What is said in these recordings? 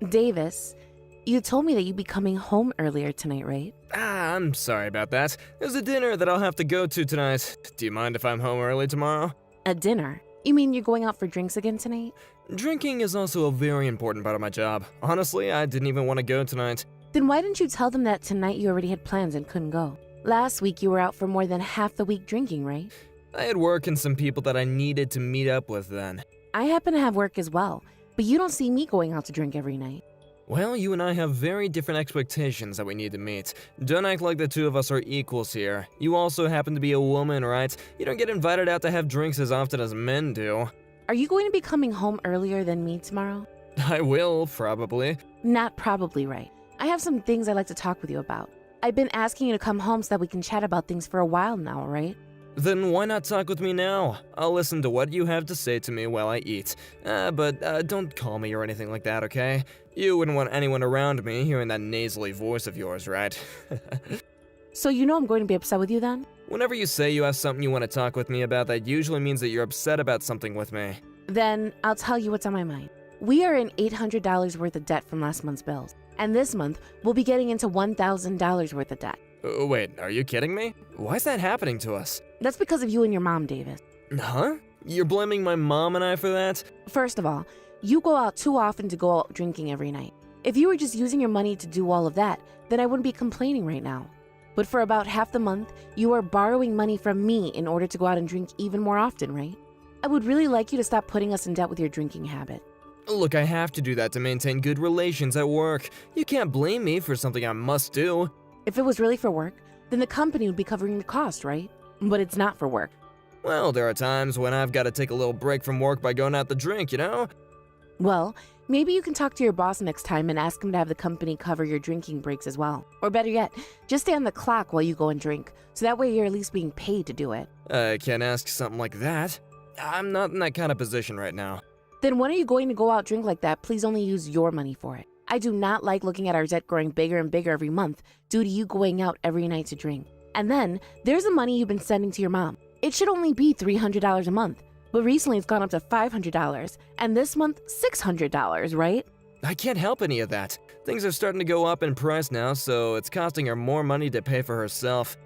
Davis, you told me that you'd be coming home earlier tonight, right? I'm sorry about that. There's a dinner that I'll have to go to tonight. Do you mind if I'm home early tomorrow? A dinner? You mean you're going out for drinks again tonight? Drinking is also a very important part of my job. Honestly, I didn't even want to go tonight. Then why didn't you tell them that tonight you already had plans and couldn't go? Last week you were out for more than half the week drinking, right? I had work and some people that I needed to meet up with then. I happen to have work as well, but you don't see me going out to drink every night. Well, you and I have very different expectations that we need to meet. Don't act like the two of us are equals here. You also happen to be a woman, right? You don't get invited out to have drinks as often as men do. Are you going to be coming home earlier than me tomorrow? I will, probably. Not probably, right. I have some things I'd like to talk with you about. I've been asking you to come home so that we can chat about things for a while now, right? Then why not talk with me now? I'll listen to what you have to say to me while I eat. But don't call me or anything like that, okay? You wouldn't want anyone around me hearing that nasally voice of yours, right? So you know I'm going to be upset with you then? Whenever you say you have something you want to talk with me about, that usually means that you're upset about something with me. Then I'll tell you what's on my mind. We are in $800 worth of debt from last month's bills. And this month, we'll be getting into $1,000 worth of debt. Wait, are you kidding me? Why is that happening to us? That's because of you and your mom, Davis. Huh? You're blaming my mom and I for that? First of all, you go out too often to go out drinking every night. If you were just using your money to do all of that, then I wouldn't be complaining right now. But for about half the month, you are borrowing money from me in order to go out and drink even more often, right? I would really like you to stop putting us in debt with your drinking habit. Look, I have to do that to maintain good relations at work. You can't blame me for something I must do. If it was really for work, then the company would be covering the cost, right? But it's not for work. Well, there are times when I've got to take a little break from work by going out to drink, you know? Well, maybe you can talk to your boss next time and ask him to have the company cover your drinking breaks as well. Or better yet, just stay on the clock while you go and drink, so that way you're at least being paid to do it. I can't ask something like that. I'm not in that kind of position right now. Then when are you going to go out drink like that? Please only use your money for it. I do not like looking at our debt growing bigger and bigger every month due to you going out every night to drink. And then, there's the money you've been sending to your mom. It should only be $300 a month, but recently it's gone up to $500, and this month, $600, right? I can't help any of that. Things are starting to go up in price now, so it's costing her more money to pay for herself.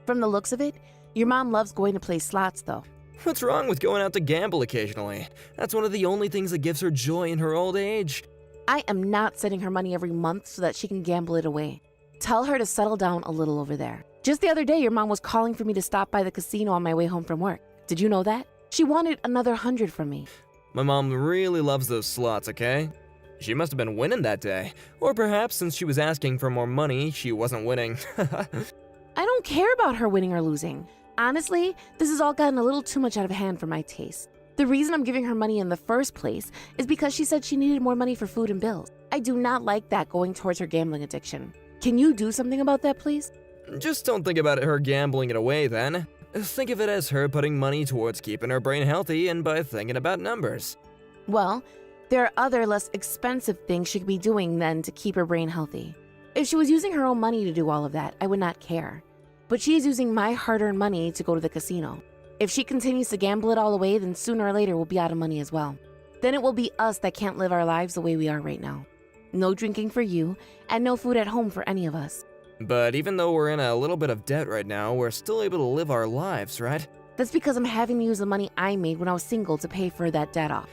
From the looks of it, your mom loves going to play slots though. What's wrong with going out to gamble occasionally? That's one of the only things that gives her joy in her old age. I am not sending her money every month so that she can gamble it away. Tell her to settle down a little over there. Just the other day, your mom was calling for me to stop by the casino on my way home from work. Did you know that? She wanted another 100 from me. My mom really loves those slots, okay? She must have been winning that day. Or perhaps since she was asking for more money, she wasn't winning. I don't care about her winning or losing. Honestly, this has all gotten a little too much out of hand for my taste. The reason I'm giving her money in the first place is because she said she needed more money for food and bills. I do not like that going towards her gambling addiction. Can you do something about that, please? Just don't think about her gambling it away then. Think of it as her putting money towards keeping her brain healthy and by thinking about numbers. Well, there are other less expensive things she could be doing then to keep her brain healthy. If she was using her own money to do all of that, I would not care. But she is using my hard-earned money to go to the casino. If she continues to gamble it all away, then sooner or later we'll be out of money as well. Then it will be us that can't live our lives the way we are right now. No drinking for you, and no food at home for any of us. But even though we're in a little bit of debt right now, we're still able to live our lives, right? That's because I'm having to use the money I made when I was single to pay for that debt off.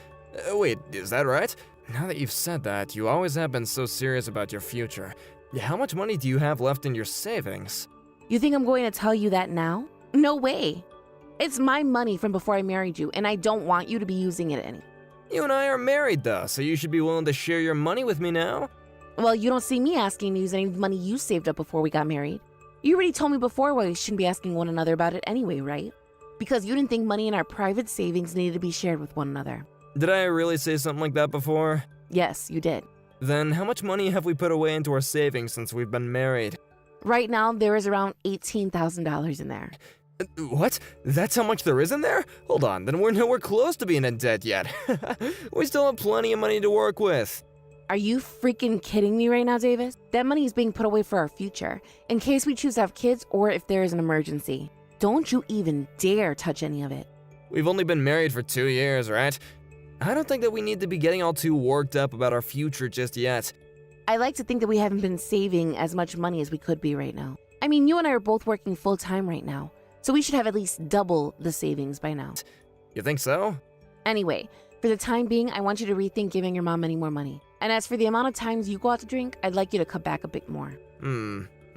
Wait, is that right? Now that you've said that, you always have been so serious about your future. How much money do you have left in your savings? You think I'm going to tell you that now? No way. It's my money from before I married you, and I don't want you to be using it any. You and I are married though, so you should be willing to share your money with me now. Well, you don't see me asking to use any money you saved up before we got married. You already told me before why we shouldn't be asking one another about it anyway, right? Because you didn't think money in our private savings needed to be shared with one another. Did I really say something like that before? Yes, you did. Then how much money have we put away into our savings since we've been married? Right now, there is around $18,000 in there. What? That's how much there is in there? Hold on, then we're nowhere close to being in debt yet. We still have plenty of money to work with. Are you freaking kidding me right now, Davis? That money is being put away for our future, in case we choose to have kids or if there is an emergency. Don't you even dare touch any of it. We've only been married for 2 years, right? I don't think that we need to be getting all too worked up about our future just yet. I like to think that we haven't been saving as much money as we could be right now. I mean, you and I are both working full-time right now, so we should have at least double the savings by now. You think so? Anyway, for the time being, I want you to rethink giving your mom any more money. And as for the amount of times you go out to drink, I'd like you to cut back a bit more.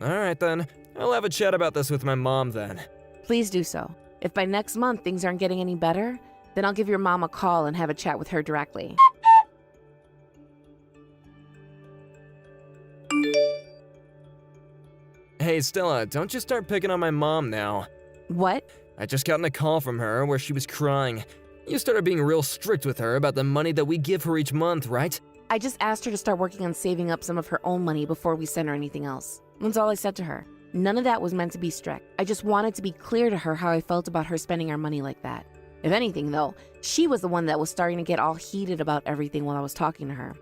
Alright then. I'll have a chat about this with my mom then. Please do so. If by next month things aren't getting any better, then I'll give your mom a call and have a chat with her directly. Hey Stella, don't you start picking on my mom now. What? I just gotten a call from her where she was crying. You started being real strict with her about the money that we give her each month, right? I just asked her to start working on saving up some of her own money before we send her anything else. That's all I said to her. None of that was meant to be strict. I just wanted to be clear to her how I felt about her spending our money like that. If anything, though, she was the one that was starting to get all heated about everything while I was talking to her.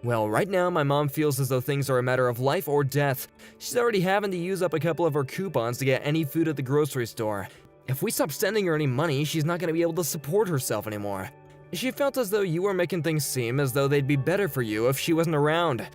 Well, right now my mom feels as though things are a matter of life or death. She's already having to use up a couple of her coupons to get any food at the grocery store. If we stop sending her any money, she's not going to be able to support herself anymore. She felt as though you were making things seem as though they'd be better for you if she wasn't around.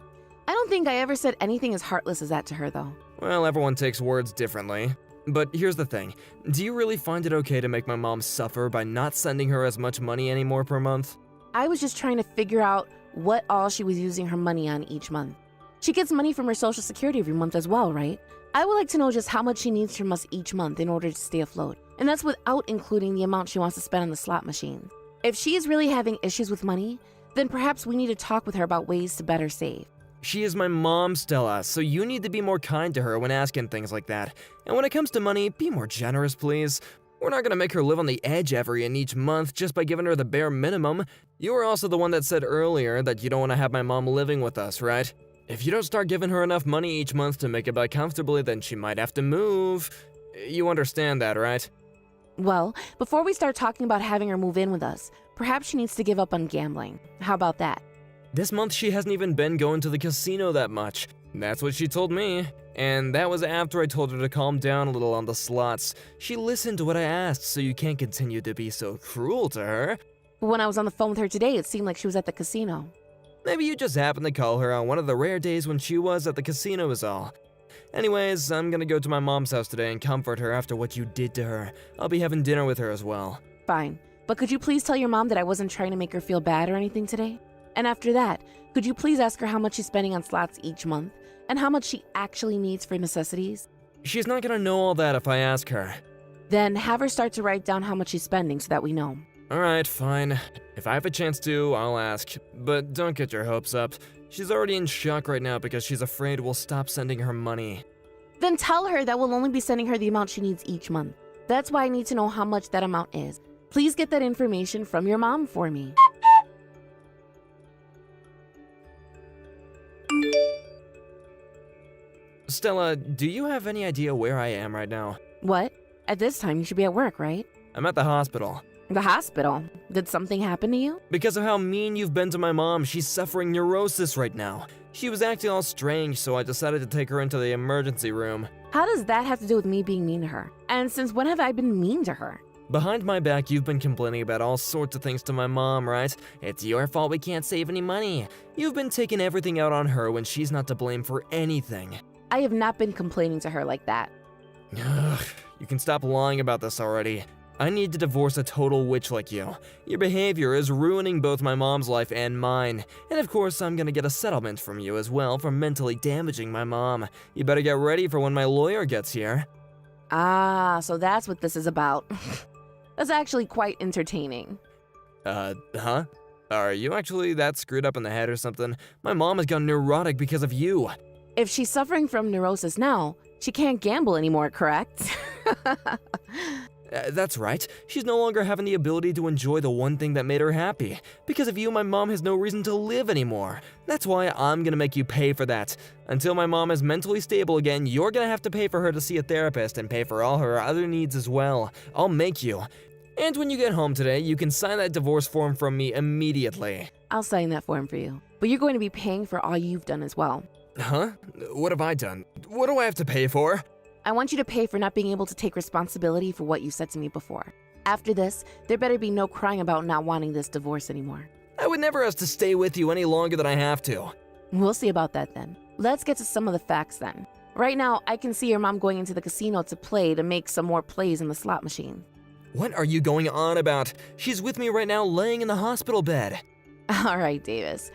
I don't think I ever said anything as heartless as that to her, though. Well, everyone takes words differently. But here's the thing. Do you really find it okay to make my mom suffer by not sending her as much money anymore per month? I was just trying to figure out what all she was using her money on each month. She gets money from her Social Security every month as well, right? I would like to know just how much she needs from us each month in order to stay afloat. And that's without including the amount she wants to spend on the slot machine. If she is really having issues with money, then perhaps we need to talk with her about ways to better save. She is my mom, Stella, so you need to be more kind to her when asking things like that. And when it comes to money, be more generous, please. We're not gonna make her live on the edge every and each month just by giving her the bare minimum. You were also the one that said earlier that you don't want to have my mom living with us, right? If you don't start giving her enough money each month to make it by comfortably, then she might have to move. You understand that, right? Well, before we start talking about having her move in with us, perhaps she needs to give up on gambling. How about that? This month she hasn't even been going to the casino that much. That's what she told me. And that was after I told her to calm down a little on the slots. She listened to what I asked, so you can't continue to be so cruel to her. But when I was on the phone with her today, it seemed like she was at the casino. Maybe you just happened to call her on one of the rare days when she was at the casino is all. Anyways, I'm gonna go to my mom's house today and comfort her after what you did to her. I'll be having dinner with her as well. Fine. But could you please tell your mom that I wasn't trying to make her feel bad or anything today? And after that, could you please ask her how much she's spending on slots each month and how much she actually needs for necessities? She's not gonna know all that if I ask her. Then have her start to write down how much she's spending so that we know. Alright, fine. If I have a chance to, I'll ask. But don't get your hopes up. She's already in shock right now because she's afraid we'll stop sending her money. Then tell her that we'll only be sending her the amount she needs each month. That's why I need to know how much that amount is. Please get that information from your mom for me. Stella, do you have any idea where I am right now? What? At this time, you should be at work, right? I'm at the hospital. The hospital? Did something happen to you? Because of how mean you've been to my mom, she's suffering neurosis right now. She was acting all strange, so I decided to take her into the emergency room. How does that have to do with me being mean to her? And since when have I been mean to her? Behind my back, you've been complaining about all sorts of things to my mom, right? It's your fault we can't save any money. You've been taking everything out on her when she's not to blame for anything. I have not been complaining to her like that. Ugh, you can stop lying about this already. I need to divorce a total witch like you. Your behavior is ruining both my mom's life and mine. And of course, I'm gonna get a settlement from you as well for mentally damaging my mom. You better get ready for when my lawyer gets here. Ah, so that's what this is about. That's actually quite entertaining. Huh? Are you actually that screwed up in the head or something? My mom has gone neurotic because of you. If she's suffering from neurosis now, she can't gamble anymore, correct? That's right. She's no longer having the ability to enjoy the one thing that made her happy. Because of you, my mom has no reason to live anymore. That's why I'm gonna make you pay for that. Until my mom is mentally stable again, you're gonna have to pay for her to see a therapist and pay for all her other needs as well. I'll make you. And when you get home today, you can sign that divorce form from me immediately. I'll sign that form for you. But you're going to be paying for all you've done as well. Huh? What have I done? What do I have to pay for? I want you to pay for not being able to take responsibility for what you said to me before. After this, there better be no crying about not wanting this divorce anymore. I would never ask to stay with you any longer than I have to. We'll see about that then. Let's get to some of the facts then. Right now, I can see your mom going into the casino to play to make some more plays in the slot machine. What are you going on about? She's with me right now laying in the hospital bed. All right, Davis.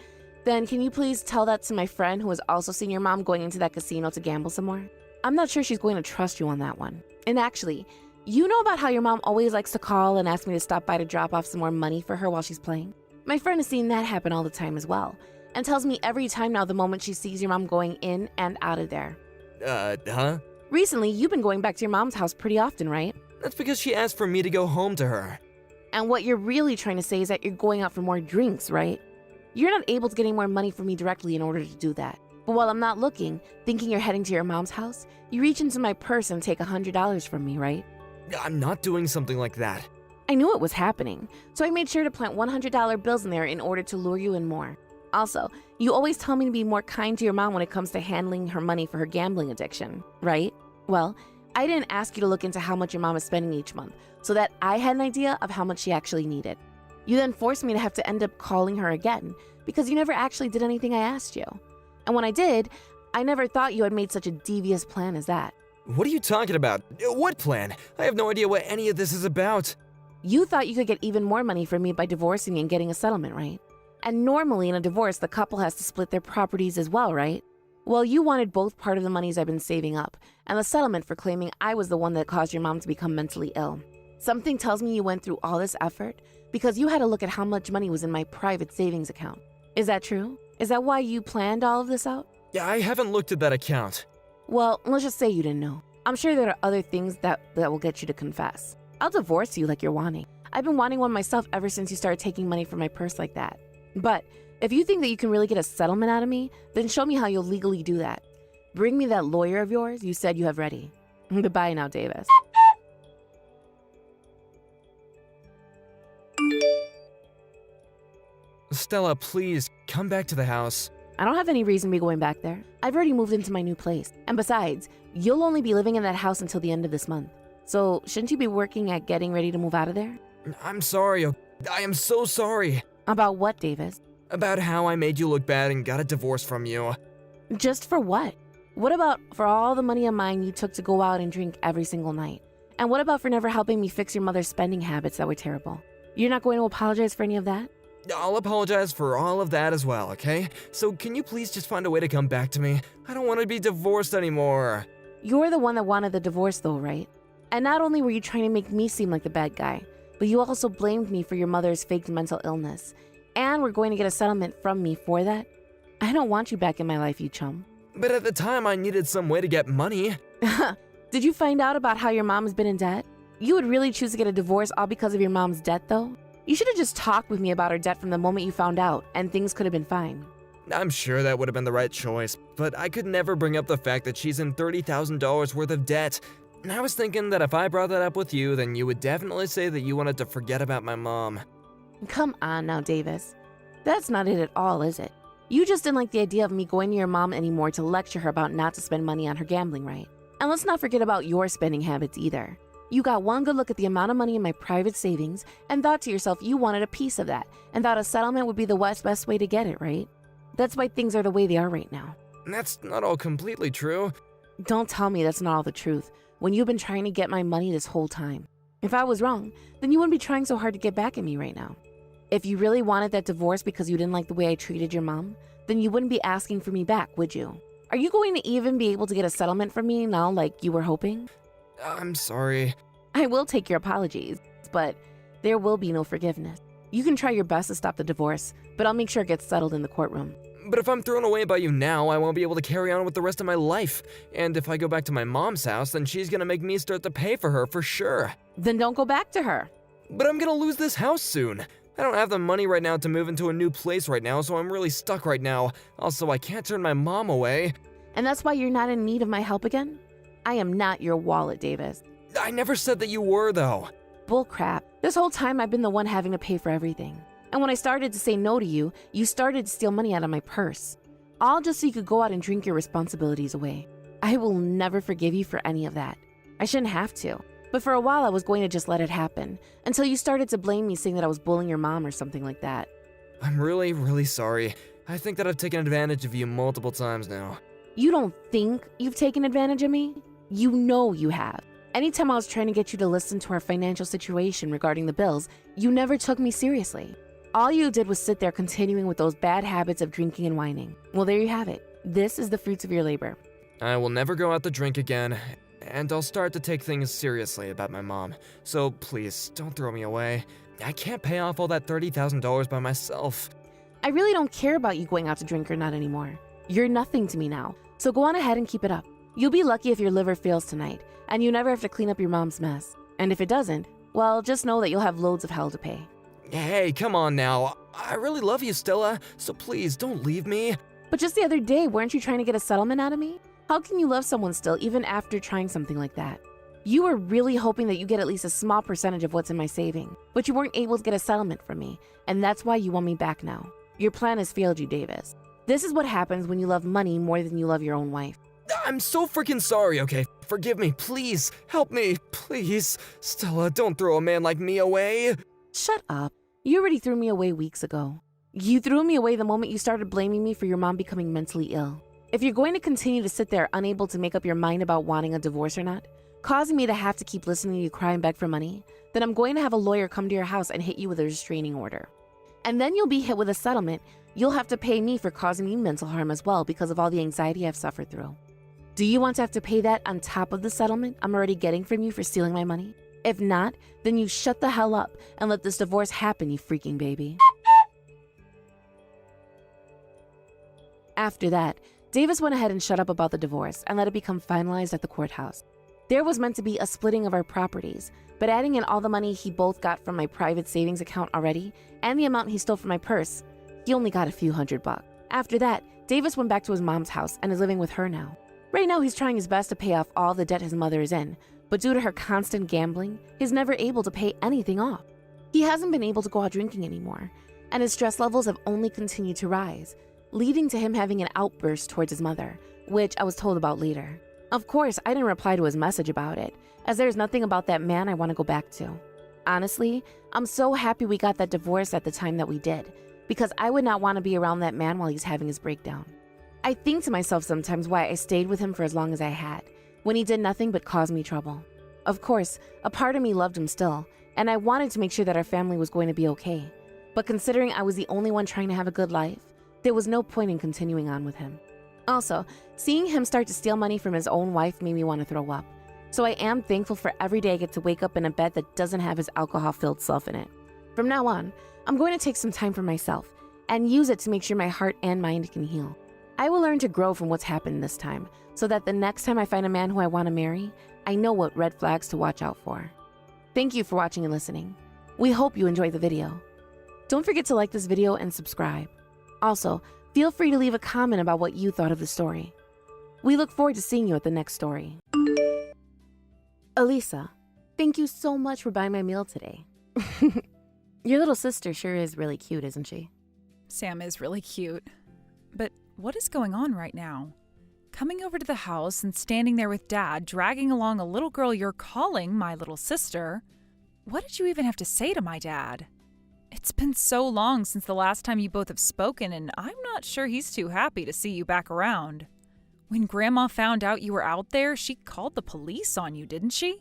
Then can you please tell that to my friend who has also seen your mom going into that casino to gamble some more? I'm not sure she's going to trust you on that one. And actually, you know about how your mom always likes to call and ask me to stop by to drop off some more money for her while she's playing? My friend has seen that happen all the time as well, and tells me every time now the moment she sees your mom going in and out of there. Huh? Recently, you've been going back to your mom's house pretty often, right? That's because she asked for me to go home to her. And what you're really trying to say is that you're going out for more drinks, right? You're not able to get any more money from me directly in order to do that. But while I'm not looking, thinking you're heading to your mom's house, you reach into my purse and take $100 from me, right? I'm not doing something like that. I knew it was happening, so I made sure to plant $100 bills in there in order to lure you in more. Also, you always tell me to be more kind to your mom when it comes to handling her money for her gambling addiction, right? Well, I didn't ask you to look into how much your mom is spending each month, so that I had an idea of how much she actually needed. You then forced me to have to end up calling her again, because you never actually did anything I asked you. And when I did, I never thought you had made such a devious plan as that. What are you talking about? What plan? I have no idea what any of this is about. You thought you could get even more money from me by divorcing me and getting a settlement, right? And normally in a divorce, the couple has to split their properties as well, right? Well, you wanted both part of the monies I've been saving up, and the settlement for claiming I was the one that caused your mom to become mentally ill. Something tells me you went through all this effort because you had to look at how much money was in my private savings account. Is that true? Is that why you planned all of this out? Yeah, I haven't looked at that account. Well, let's just say you didn't know. I'm sure there are other things that will get you to confess. I'll divorce you like you're wanting. I've been wanting one myself ever since you started taking money from my purse like that. But if you think that you can really get a settlement out of me, then show me how you'll legally do that. Bring me that lawyer of yours you said you have ready. Goodbye now, Davis. Stella, please, come back to the house. I don't have any reason to be going back there. I've already moved into my new place. And besides, you'll only be living in that house until the end of this month. So shouldn't you be working at getting ready to move out of there? I'm sorry. I am so sorry. About what, Davis? About how I made you look bad and got a divorce from you. Just for what? What about for all the money of mine you took to go out and drink every single night? And what about for never helping me fix your mother's spending habits that were terrible? You're not going to apologize for any of that? I'll apologize for all of that as well, okay? So can you please just find a way to come back to me? I don't want to be divorced anymore. You're the one that wanted the divorce though, right? And not only were you trying to make me seem like the bad guy, but you also blamed me for your mother's faked mental illness. And we're going to get a settlement from me for that? I don't want you back in my life, you chum. But at the time, I needed some way to get money. Did you find out about how your mom has been in debt? You would really choose to get a divorce all because of your mom's debt, though? You should have just talked with me about her debt from the moment you found out, and things could have been fine. I'm sure that would have been the right choice, but I could never bring up the fact that she's in $30,000 worth of debt. And I was thinking that if I brought that up with you, then you would definitely say that you wanted to forget about my mom. Come on now, Davis. That's not it at all, is it? You just didn't like the idea of me going to your mom anymore to lecture her about not to spend money on her gambling, right? And let's not forget about your spending habits either. You got one good look at the amount of money in my private savings and thought to yourself you wanted a piece of that and thought a settlement would be the best way to get it, right? That's why things are the way they are right now. That's not all completely true. Don't tell me that's not all the truth when you've been trying to get my money this whole time. If I was wrong, then you wouldn't be trying so hard to get back at me right now. If you really wanted that divorce because you didn't like the way I treated your mom, then you wouldn't be asking for me back, would you? Are you going to even be able to get a settlement from me now like you were hoping? I'm sorry. I will take your apologies, but there will be no forgiveness. You can try your best to stop the divorce, but I'll make sure it gets settled in the courtroom. But if I'm thrown away by you now, I won't be able to carry on with the rest of my life. And if I go back to my mom's house, then she's gonna make me start to pay for her for sure. Then don't go back to her. But I'm gonna lose this house soon. I don't have the money right now to move into a new place right now, so I'm really stuck right now. Also, I can't turn my mom away. And that's why you're not in need of my help again? I am not your wallet, Davis. I never said that you were, though. Bullcrap. This whole time I've been the one having to pay for everything. And when I started to say no to you, you started to steal money out of my purse. All just so you could go out and drink your responsibilities away. I will never forgive you for any of that. I shouldn't have to. But for a while, I was going to just let it happen, until you started to blame me saying that I was bullying your mom or something like that. I'm really, really sorry. I think that I've taken advantage of you multiple times now. You don't think you've taken advantage of me? You know you have. Anytime I was trying to get you to listen to our financial situation regarding the bills, you never took me seriously. All you did was sit there continuing with those bad habits of drinking and whining. Well, there you have it. This is the fruits of your labor. I will never go out to drink again, and I'll start to take things seriously about my mom. So please, don't throw me away. I can't pay off all that $30,000 by myself. I really don't care about you going out to drink or not anymore. You're nothing to me now, so go on ahead and keep it up. You'll be lucky if your liver fails tonight, and you never have to clean up your mom's mess. And if it doesn't, well, just know that you'll have loads of hell to pay. Hey, come on now. I really love you, Stella, so please don't leave me. But just the other day, weren't you trying to get a settlement out of me? How can you love someone still, even after trying something like that? You were really hoping that you get at least a small percentage of what's in my saving, but you weren't able to get a settlement from me, and that's why you want me back now. Your plan has failed you, Davis. This is what happens when you love money more than you love your own wife. I'm so freaking sorry, okay? Forgive me, please. Help me, please. Stella, don't throw a man like me away. Shut up. You already threw me away weeks ago. You threw me away the moment you started blaming me for your mom becoming mentally ill. If you're going to continue to sit there unable to make up your mind about wanting a divorce or not, causing me to have to keep listening to you cry and beg for money, then I'm going to have a lawyer come to your house and hit you with a restraining order. And then you'll be hit with a settlement. You'll have to pay me for causing me mental harm as well because of all the anxiety I've suffered through. Do you want to have to pay that on top of the settlement I'm already getting from you for stealing my money? If not, then you shut the hell up and let this divorce happen, you freaking baby. After that, Davis went ahead and shut up about the divorce and let it become finalized at the courthouse. There was meant to be a splitting of our properties, but adding in all the money he both got from my private savings account already and the amount he stole from my purse, he only got a few $100. After that, Davis went back to his mom's house and is living with her now. Right now, he's trying his best to pay off all the debt his mother is in, but due to her constant gambling, he's never able to pay anything off. He hasn't been able to go out drinking anymore, and his stress levels have only continued to rise, leading to him having an outburst towards his mother, which I was told about later. Of course, I didn't reply to his message about it, as there's nothing about that man I want to go back to. Honestly, I'm so happy we got that divorce at the time that we did, because I would not want to be around that man while he's having his breakdown. I think to myself sometimes why I stayed with him for as long as I had, when he did nothing but cause me trouble. Of course, a part of me loved him still, and I wanted to make sure that our family was going to be okay. But considering I was the only one trying to have a good life, there was no point in continuing on with him. Also, seeing him start to steal money from his own wife made me want to throw up. So I am thankful for every day I get to wake up in a bed that doesn't have his alcohol-filled self in it. From now on, I'm going to take some time for myself and use it to make sure my heart and mind can heal. I will learn to grow from what's happened this time, so that the next time I find a man who I want to marry, I know what red flags to watch out for. Thank you for watching and listening. We hope you enjoyed the video. Don't forget to like this video and subscribe. Also, feel free to leave a comment about what you thought of the story. We look forward to seeing you at the next story. Elisa, thank you so much for buying my meal today. Your little sister sure is really cute, isn't she? Sam is really cute. But what is going on right now? Coming over to the house and standing there with Dad, dragging along a little girl you're calling my little sister. What did you even have to say to my dad? It's been so long since the last time you both have spoken, and I'm not sure he's too happy to see you back around. When Grandma found out you were out there, she called the police on you, didn't she?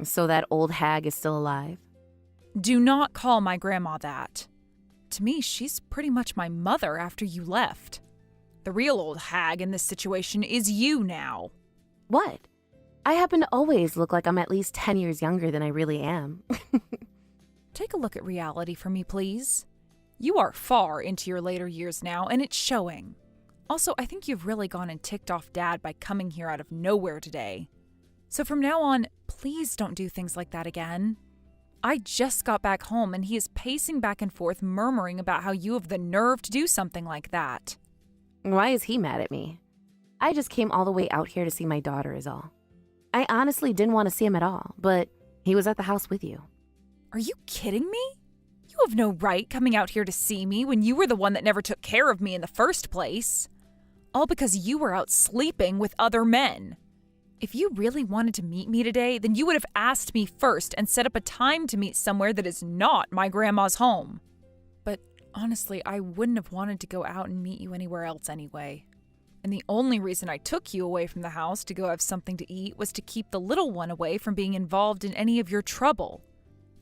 So that old hag is still alive? Do not call my grandma that. To me, she's pretty much my mother after you left. The real old hag in this situation is you now. What? I happen to always look like I'm at least 10 years younger than I really am. Take a look at reality for me, please. You are far into your later years now, and it's showing. Also, I think you've really gone and ticked off Dad by coming here out of nowhere today. So from now on, please don't do things like that again. I just got back home, and he is pacing back and forth, murmuring about how you have the nerve to do something like that. Why is he mad at me? I just came all the way out here to see my daughter is all. I honestly didn't want to see him at all, but he was at the house with you. Are you kidding me? You have no right coming out here to see me when you were the one that never took care of me in the first place. All because you were out sleeping with other men. If you really wanted to meet me today, then you would have asked me first and set up a time to meet somewhere that is not my grandma's home. But honestly, I wouldn't have wanted to go out and meet you anywhere else anyway. And the only reason I took you away from the house to go have something to eat was to keep the little one away from being involved in any of your trouble.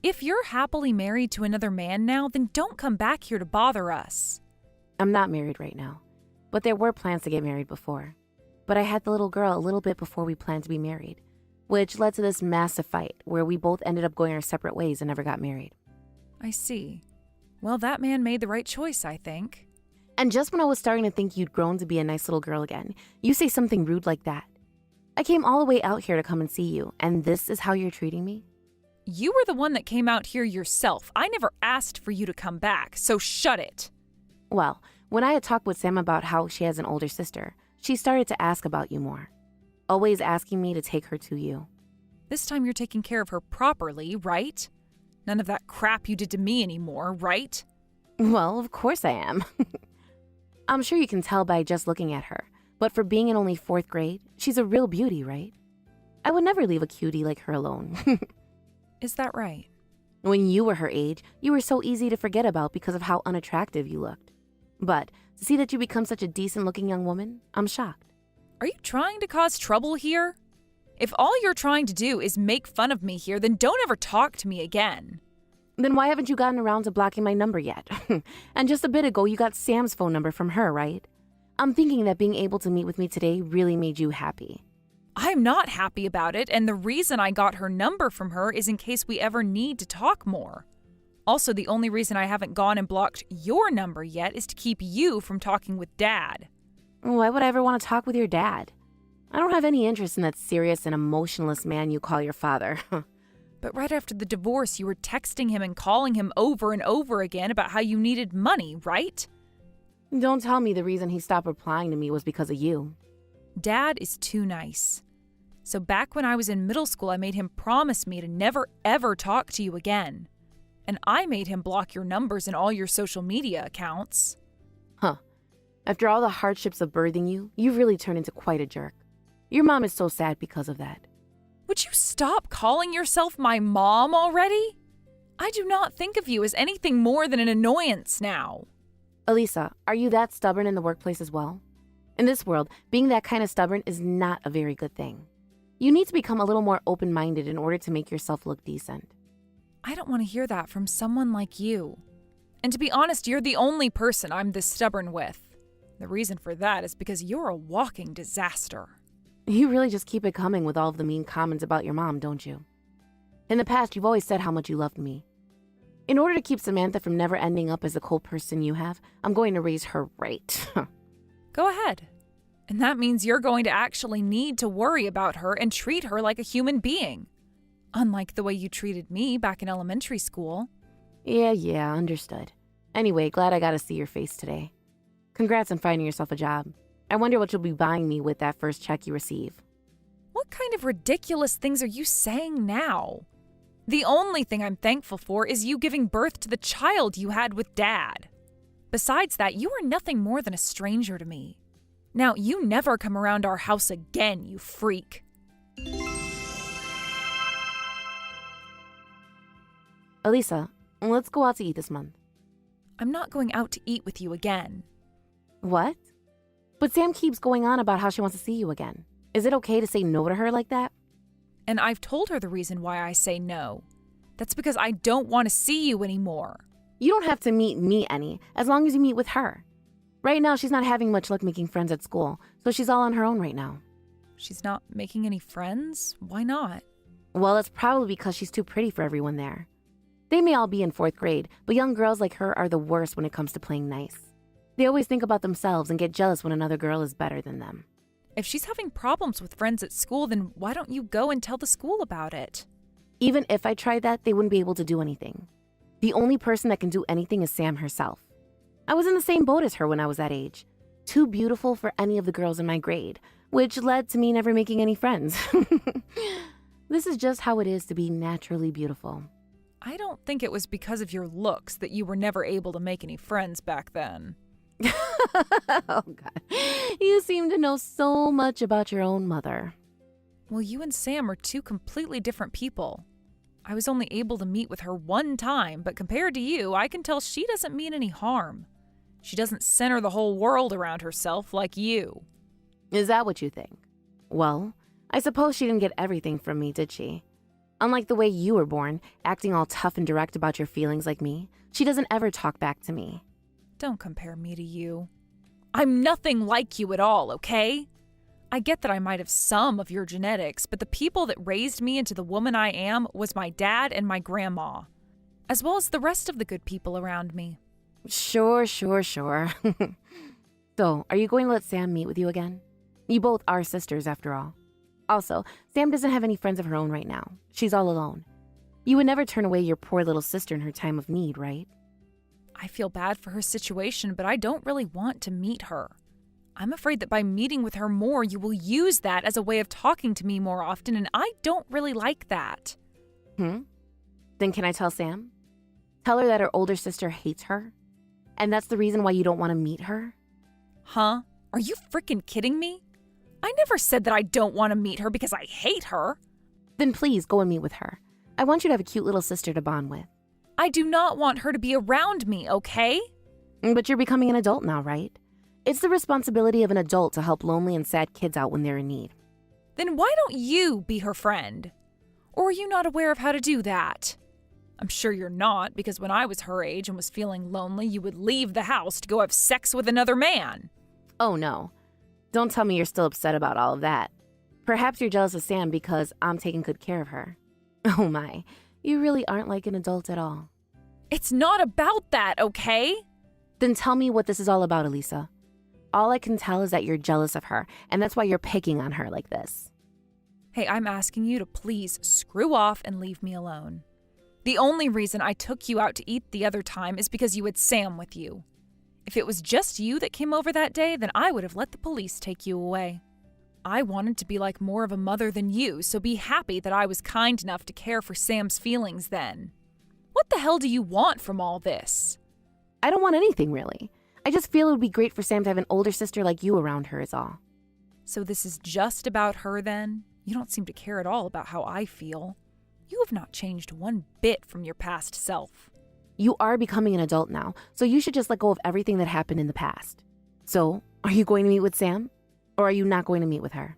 If you're happily married to another man now, then don't come back here to bother us. I'm not married right now, but there were plans to get married before. But I had the little girl a little bit before we planned to be married, which led to this massive fight where we both ended up going our separate ways and never got married. I see. Well, that man made the right choice, I think. And just when I was starting to think you'd grown to be a nice little girl again, you say something rude like that. I came all the way out here to come and see you, and this is how you're treating me? You were the one that came out here yourself. I never asked for you to come back, so shut it. Well, when I had talked with Sam about how she has an older sister, she started to ask about you more, always asking me to take her to you. This time you're taking care of her properly, right? None of that crap you did to me anymore, right? Well, of course I am. I'm sure you can tell by just looking at her, but for being in only 4th grade, she's a real beauty, right? I would never leave a cutie like her alone. Is that right? When you were her age, you were so easy to forget about because of how unattractive you looked. But to see that you become such a decent-looking young woman, I'm shocked. Are you trying to cause trouble here? If all you're trying to do is make fun of me here, then don't ever talk to me again. Then why haven't you gotten around to blocking my number yet? And just a bit ago, you got Sam's phone number from her, right? I'm thinking that being able to meet with me today really made you happy. I'm not happy about it, and the reason I got her number from her is in case we ever need to talk more. Also, the only reason I haven't gone and blocked your number yet is to keep you from talking with Dad. Why would I ever want to talk with your dad? I don't have any interest in that serious and emotionless man you call your father. But right after the divorce, you were texting him and calling him over and over again about how you needed money, right? Don't tell me the reason he stopped replying to me was because of you. Dad is too nice. So back when I was in middle school, I made him promise me to never ever talk to you again. And I made him block your numbers and all your social media accounts. Huh. After all the hardships of birthing you, you've really turned into quite a jerk. Your mom is so sad because of that. Would you stop calling yourself my mom already? I do not think of you as anything more than an annoyance now. Elisa, are you that stubborn in the workplace as well? In this world, being that kind of stubborn is not a very good thing. You need to become a little more open-minded in order to make yourself look decent. I don't want to hear that from someone like you. And to be honest, you're the only person I'm this stubborn with. The reason for that is because you're a walking disaster. You really just keep it coming with all of the mean comments about your mom, don't you? In the past, you've always said how much you loved me. In order to keep Samantha from never ending up as the cold person you have, I'm going to raise her right. Go ahead. And that means you're going to actually need to worry about her and treat her like a human being. Unlike the way you treated me back in elementary school. Yeah, understood. Anyway, glad I got to see your face today. Congrats on finding yourself a job. I wonder what you'll be buying me with that first check you receive. What kind of ridiculous things are you saying now? The only thing I'm thankful for is you giving birth to the child you had with Dad. Besides that, you are nothing more than a stranger to me. Now, you never come around our house again, you freak. Elisa, let's go out to eat this month. I'm not going out to eat with you again. What? But Sam keeps going on about how she wants to see you again. Is it okay to say no to her like that? And I've told her the reason why I say no. That's because I don't want to see you anymore. You don't have to meet me any, as long as you meet with her. Right now, she's not having much luck making friends at school, so she's all on her own right now. She's not making any friends? Why not? Well, it's probably because she's too pretty for everyone there. They may all be in 4th grade, but young girls like her are the worst when it comes to playing nice. They always think about themselves and get jealous when another girl is better than them. If she's having problems with friends at school, then why don't you go and tell the school about it? Even if I tried that, they wouldn't be able to do anything. The only person that can do anything is Sam herself. I was in the same boat as her when I was that age. Too beautiful for any of the girls in my grade, which led to me never making any friends. This is just how it is to be naturally beautiful. I don't think it was because of your looks that you were never able to make any friends back then. Oh, God. You seem to know so much about your own mother. Well, you and Sam are two completely different people. I was only able to meet with her one time, but compared to you, I can tell she doesn't mean any harm. She doesn't center the whole world around herself like you. Is that what you think? Well, I suppose she didn't get everything from me, did she? Unlike the way you were born, acting all tough and direct about your feelings like me, she doesn't ever talk back to me. Don't compare me to you. I'm nothing like you at all, okay? I get that I might have some of your genetics, but the people that raised me into the woman I am was my dad and my grandma, as well as the rest of the good people around me. Sure. So, are you going to let Sam meet with you again? You both are sisters, after all. Also, Sam doesn't have any friends of her own right now. She's all alone. You would never turn away your poor little sister in her time of need, right? I feel bad for her situation, but I don't really want to meet her. I'm afraid that by meeting with her more, you will use that as a way of talking to me more often, and I don't really like that. Then can I tell Sam? Tell her that her older sister hates her? And that's the reason why you don't want to meet her? Huh? Are you freaking kidding me? I never said that I don't want to meet her because I hate her. Then please go and meet with her. I want you to have a cute little sister to bond with. I do not want her to be around me, okay? But you're becoming an adult now, right? It's the responsibility of an adult to help lonely and sad kids out when they're in need. Then why don't you be her friend? Or are you not aware of how to do that? I'm sure you're not, because when I was her age and was feeling lonely, you would leave the house to go have sex with another man. Oh no. Don't tell me you're still upset about all of that. Perhaps you're jealous of Sam because I'm taking good care of her. Oh my, you really aren't like an adult at all. It's not about that, okay? Then tell me what this is all about, Elisa. All I can tell is that you're jealous of her, and that's why you're picking on her like this. Hey, I'm asking you to please screw off and leave me alone. The only reason I took you out to eat the other time is because you had Sam with you. If it was just you that came over that day, then I would have let the police take you away. I wanted to be like more of a mother than you, so be happy that I was kind enough to care for Sam's feelings then. What the hell do you want from all this? I don't want anything, really. I just feel it would be great for Sam to have an older sister like you around her is all. So this is just about her then? You don't seem to care at all about how I feel. You have not changed one bit from your past self. You are becoming an adult now, so you should just let go of everything that happened in the past. So, are you going to meet with Sam? Or are you not going to meet with her?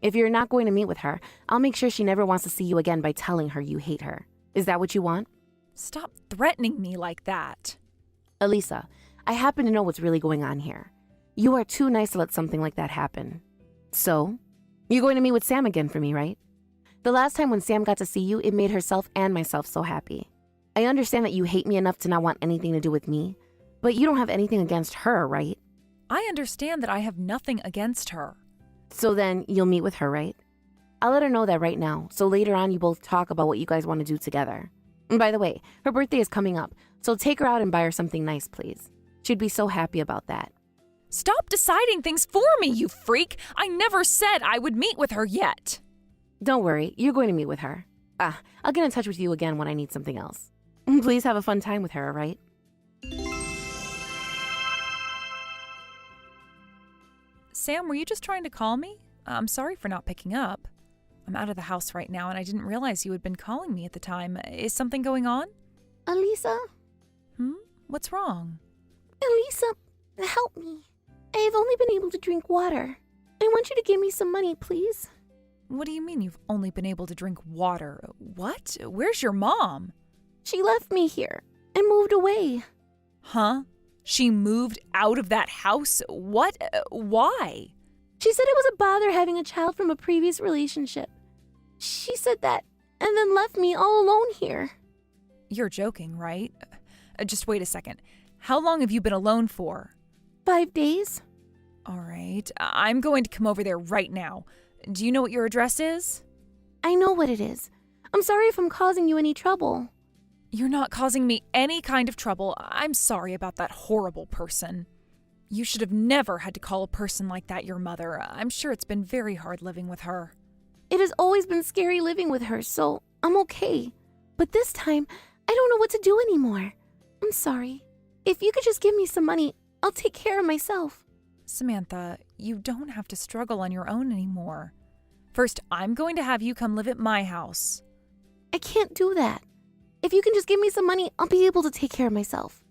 If you're not going to meet with her, I'll make sure she never wants to see you again by telling her you hate her. Is that what you want? Stop threatening me like that. Elisa, I happen to know what's really going on here. You are too nice to let something like that happen. So, you're going to meet with Sam again for me, right? The last time when Sam got to see you, it made herself and myself so happy. I understand that you hate me enough to not want anything to do with me, but you don't have anything against her, right? I understand that I have nothing against her. So then, you'll meet with her, right? I'll let her know that right now, so later on you both talk about what you guys want to do together. And by the way, her birthday is coming up, so take her out and buy her something nice, please. She'd be so happy about that. Stop deciding things for me, you freak! I never said I would meet with her yet. Don't worry, you're going to meet with her. I'll get in touch with you again when I need something else. Please have a fun time with her, all right? Sam, were you just trying to call me? I'm sorry for not picking up. I'm out of the house right now and I didn't realize you had been calling me at the time. Is something going on? Elisa? What's wrong? Elisa, help me. I've only been able to drink water. I want you to give me some money, please. What do you mean you've only been able to drink water? What? Where's your mom? She left me here and moved away. Huh? She moved out of that house? What? Why? She said it was a bother having a child from a previous relationship. She said that and then left me all alone here. You're joking, right? Just wait a second. How long have you been alone for? 5 days. All right. I'm going to come over there right now. Do you know what your address is? I know what it is. I'm sorry if I'm causing you any trouble. You're not causing me any kind of trouble. I'm sorry about that horrible person. You should have never had to call a person like that your mother. I'm sure it's been very hard living with her. It has always been scary living with her, so I'm okay. But this time, I don't know what to do anymore. I'm sorry. If you could just give me some money, I'll take care of myself. Samantha, you don't have to struggle on your own anymore. First, I'm going to have you come live at my house. I can't do that. If you can just give me some money, I'll be able to take care of myself.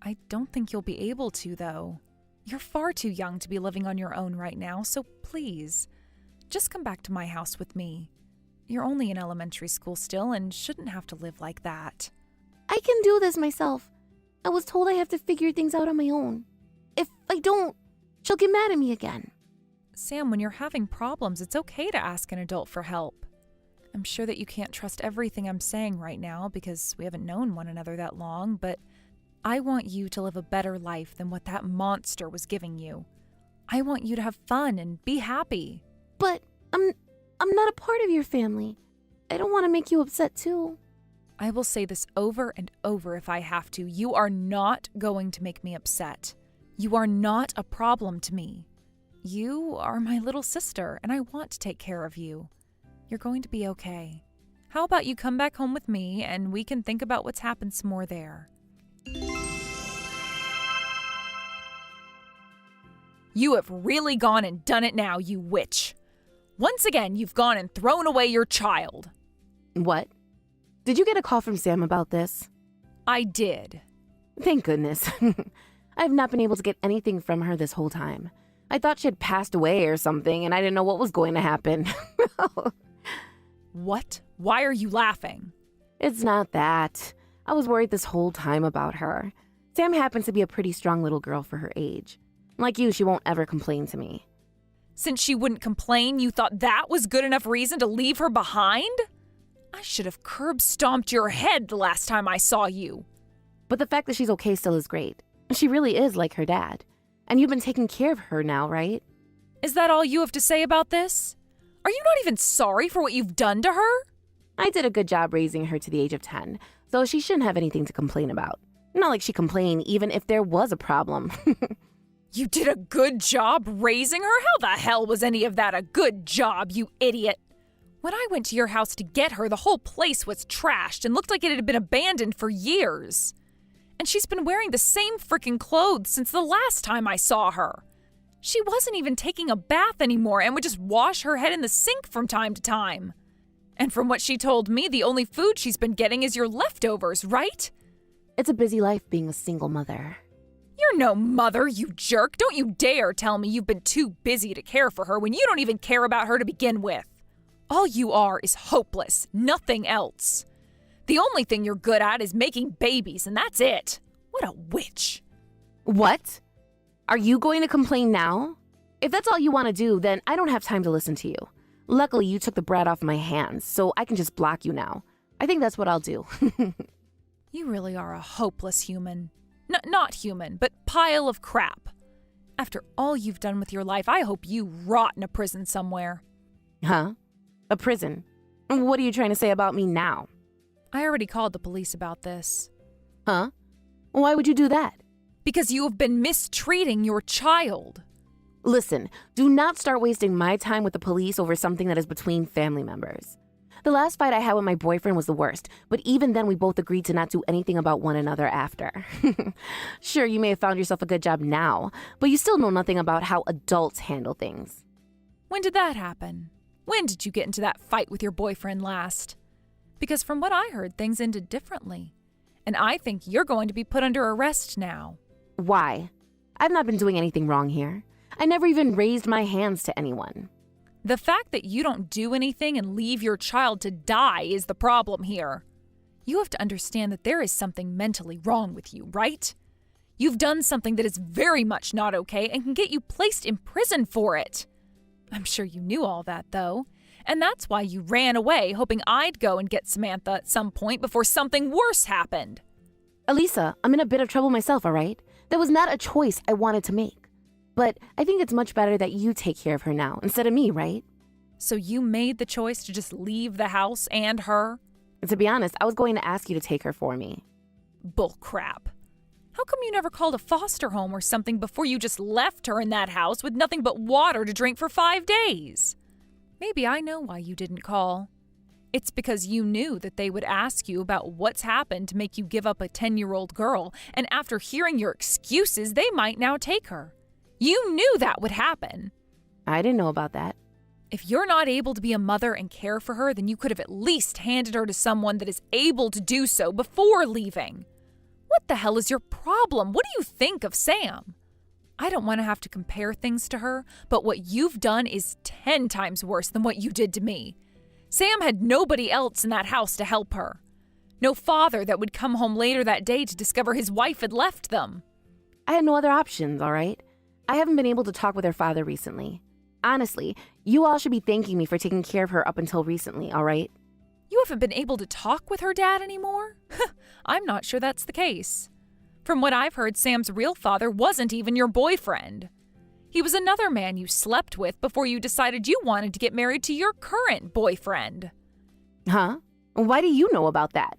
I don't think you'll be able to, though. You're far too young to be living on your own right now, so please, just come back to my house with me. You're only in elementary school still and shouldn't have to live like that. I can do this myself. I was told I have to figure things out on my own. If I don't, she'll get mad at me again. Sam, when you're having problems, it's okay to ask an adult for help. I'm sure that you can't trust everything I'm saying right now because we haven't known one another that long, but I want you to live a better life than what that monster was giving you. I want you to have fun and be happy. But I'm not a part of your family. I don't want to make you upset too. I will say this over and over if I have to. You are not going to make me upset. You are not a problem to me. You are my little sister, and I want to take care of you. You're going to be okay. How about you come back home with me, and we can think about what's happened some more there. You have really gone and done it now, you witch. Once again, you've gone and thrown away your child. What? Did you get a call from Sam about this? I did. Thank goodness. I have not been able to get anything from her this whole time. I thought she had passed away or something, and I didn't know what was going to happen. What? Why are you laughing? It's not that. I was worried this whole time about her. Sam happens to be a pretty strong little girl for her age. Like you, she won't ever complain to me. Since she wouldn't complain, you thought that was good enough reason to leave her behind? I should have curb-stomped your head the last time I saw you. But the fact that she's okay still is great. She really is like her dad. And you've been taking care of her now, right? Is that all you have to say about this? Are you not even sorry for what you've done to her? I did a good job raising her to the age of 10, so she shouldn't have anything to complain about. Not like she complained even if there was a problem. You did a good job raising her? How the hell was any of that a good job, you idiot? When I went to your house to get her, the whole place was trashed and looked like it had been abandoned for years. And she's been wearing the same freaking clothes since the last time I saw her. She wasn't even taking a bath anymore and would just wash her head in the sink from time to time. And from what she told me, the only food she's been getting is your leftovers, right? It's a busy life being a single mother. You're no mother, you jerk. Don't you dare tell me you've been too busy to care for her when you don't even care about her to begin with. All you are is hopeless, nothing else. The only thing you're good at is making babies, and that's it. What a witch. What? Are you going to complain now? If that's all you want to do, then I don't have time to listen to you. Luckily, you took the brat off my hands, so I can just block you now. I think that's what I'll do. You really are a hopeless human. Not human, but pile of crap. After all you've done with your life, I hope you rot in a prison somewhere. Huh? A prison? What are you trying to say about me now? I already called the police about this. Huh? Why would you do that? Because you have been mistreating your child. Listen, do not start wasting my time with the police over something that is between family members. The last fight I had with my boyfriend was the worst, but even then we both agreed to not do anything about one another after. Sure, you may have found yourself a good job now, but you still know nothing about how adults handle things. When did that happen? When did you get into that fight with your boyfriend last? Because from what I heard, things ended differently. And I think you're going to be put under arrest now. Why? I've not been doing anything wrong here. I never even raised my hands to anyone. The fact that you don't do anything and leave your child to die is the problem here. You have to understand that there is something mentally wrong with you, right? You've done something that is very much not okay and can get you placed in prison for it. I'm sure you knew all that, though. And that's why you ran away, hoping I'd go and get Samantha at some point before something worse happened. Elisa, I'm in a bit of trouble myself, all right? That was not a choice I wanted to make. But I think it's much better that you take care of her now instead of me, right? So you made the choice to just leave the house and her? To be honest, I was going to ask you to take her for me. Bullcrap. How come you never called a foster home or something before you just left her in that house with nothing but water to drink for 5 days? Maybe I know why you didn't call. It's because you knew that they would ask you about what's happened to make you give up a 10-year-old girl, and after hearing your excuses, they might now take her. You knew that would happen. I didn't know about that. If you're not able to be a mother and care for her, then you could have at least handed her to someone that is able to do so before leaving. What the hell is your problem? What do you think of Sam? I don't want to have to compare things to her, but what you've done is 10 times worse than what you did to me. Sam had nobody else in that house to help her. No father that would come home later that day to discover his wife had left them. I had no other options, all right? I haven't been able to talk with her father recently. Honestly, you all should be thanking me for taking care of her up until recently, all right? You haven't been able to talk with her dad anymore? I'm not sure that's the case. From what I've heard, Sam's real father wasn't even your boyfriend. He was another man you slept with before you decided you wanted to get married to your current boyfriend. Huh? Why do you know about that?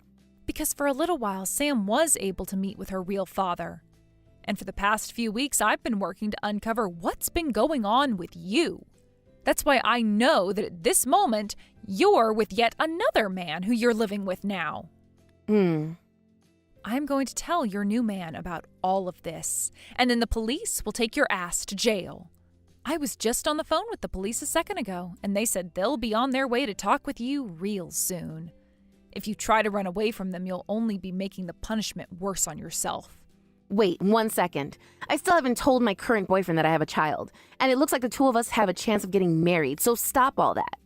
Because for a little while, Sam was able to meet with her real father. And for the past few weeks, I've been working to uncover what's been going on with you. That's why I know that at this moment, you're with yet another man who you're living with now. I'm going to tell your new man about all of this, and then the police will take your ass to jail. I was just on the phone with the police a second ago, and they said they'll be on their way to talk with you real soon. If you try to run away from them, you'll only be making the punishment worse on yourself. Wait, 1 second. I still haven't told my current boyfriend that I have a child, and it looks like the two of us have a chance of getting married, so stop all that.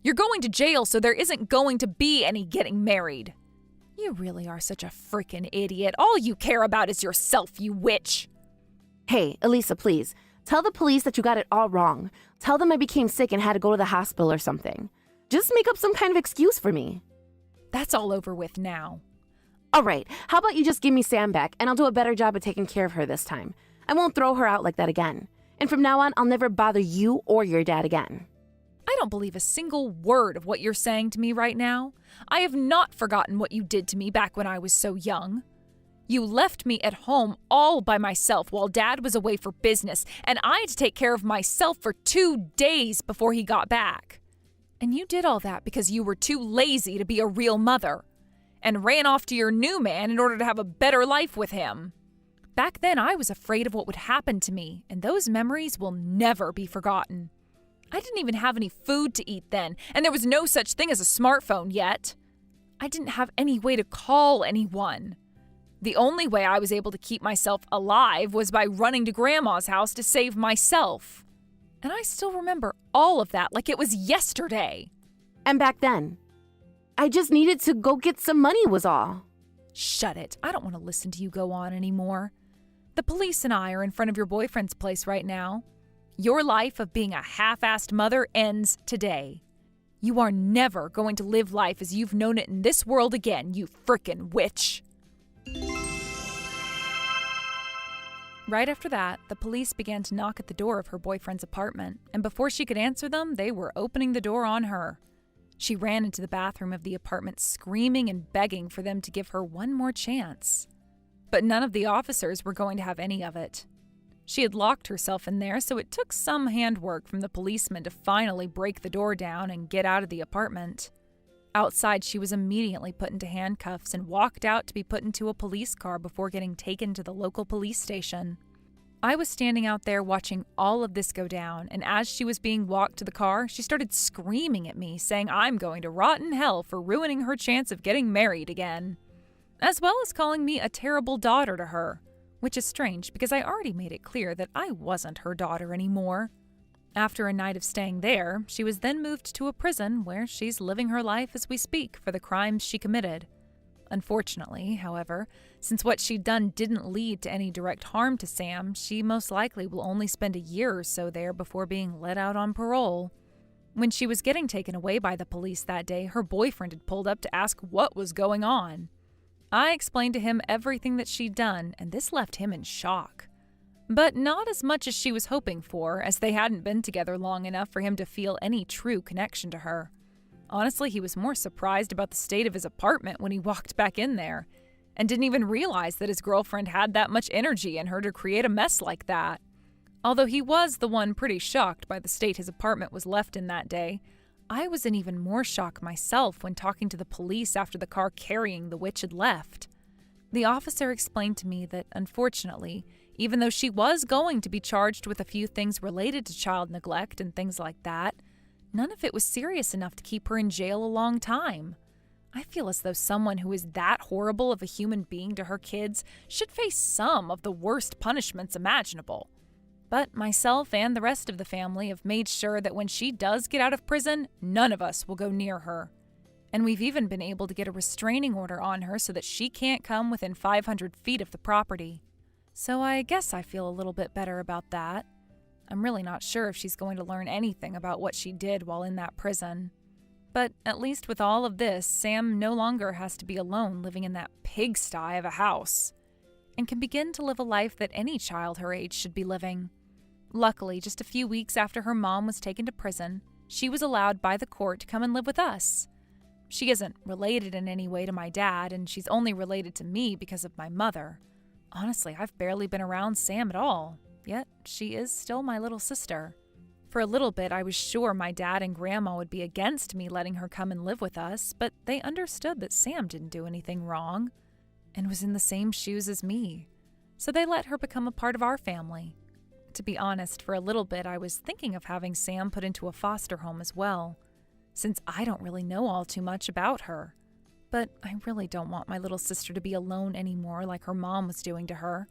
You're going to jail, so there isn't going to be any getting married. You really are such a freaking idiot. All you care about is yourself, you witch. Hey, Elisa, please. Tell the police that you got it all wrong. Tell them I became sick and had to go to the hospital or something. Just make up some kind of excuse for me. That's all over with now. All right, how about you just give me Sam back, and I'll do a better job of taking care of her this time. I won't throw her out like that again. And from now on, I'll never bother you or your dad again. I don't believe a single word of what you're saying to me right now. I have not forgotten what you did to me back when I was so young. You left me at home all by myself while Dad was away for business, and I had to take care of myself for 2 days before he got back. And you did all that because you were too lazy to be a real mother, and ran off to your new man in order to have a better life with him. Back then, I was afraid of what would happen to me, and those memories will never be forgotten. I didn't even have any food to eat then, and there was no such thing as a smartphone yet. I didn't have any way to call anyone. The only way I was able to keep myself alive was by running to Grandma's house to save myself. And I still remember all of that like it was yesterday. And back then, I just needed to go get some money was all. Shut it. I don't want to listen to you go on anymore. The police and I are in front of your boyfriend's place right now. Your life of being a half-assed mother ends today. You are never going to live life as you've known it in this world again, you frickin' witch. Right after that, the police began to knock at the door of her boyfriend's apartment, and before she could answer them, they were opening the door on her. She ran into the bathroom of the apartment screaming and begging for them to give her one more chance. But none of the officers were going to have any of it. She had locked herself in there, so it took some handwork from the policeman to finally break the door down and get out of the apartment. Outside, she was immediately put into handcuffs and walked out to be put into a police car before getting taken to the local police station. I was standing out there watching all of this go down, and as she was being walked to the car, she started screaming at me, saying I'm going to rot in hell for ruining her chance of getting married again, as well as calling me a terrible daughter to her. Which is strange because I already made it clear that I wasn't her daughter anymore. After a night of staying there, she was then moved to a prison where she's living her life as we speak for the crimes she committed. Unfortunately, however, since what she'd done didn't lead to any direct harm to Sam, she most likely will only spend a year or so there before being let out on parole. When she was getting taken away by the police that day, her boyfriend had pulled up to ask what was going on. I explained to him everything that she'd done, and this left him in shock. But not as much as she was hoping for, as they hadn't been together long enough for him to feel any true connection to her. Honestly, he was more surprised about the state of his apartment when he walked back in there, and didn't even realize that his girlfriend had that much energy in her to create a mess like that. Although he was the one pretty shocked by the state his apartment was left in that day, I was in even more shock myself when talking to the police after the car carrying the witch had left. The officer explained to me that, unfortunately, even though she was going to be charged with a few things related to child neglect and things like that, none of it was serious enough to keep her in jail a long time. I feel as though someone who is that horrible of a human being to her kids should face some of the worst punishments imaginable. But myself and the rest of the family have made sure that when she does get out of prison, none of us will go near her. And we've even been able to get a restraining order on her so that she can't come within 500 feet of the property. So I guess I feel a little bit better about that. I'm really not sure if she's going to learn anything about what she did while in that prison. But at least with all of this, Sam no longer has to be alone living in that pigsty of a house, and can begin to live a life that any child her age should be living. Luckily, just a few weeks after her mom was taken to prison, she was allowed by the court to come and live with us. She isn't related in any way to my dad, and she's only related to me because of my mother. Honestly, I've barely been around Sam at all, yet she is still my little sister. For a little bit, I was sure my dad and grandma would be against me letting her come and live with us, but they understood that Sam didn't do anything wrong and was in the same shoes as me, so they let her become a part of our family. To be honest, for a little bit, I was thinking of having Sam put into a foster home as well, since I don't really know all too much about her. But I really don't want my little sister to be alone anymore like her mom was doing to her.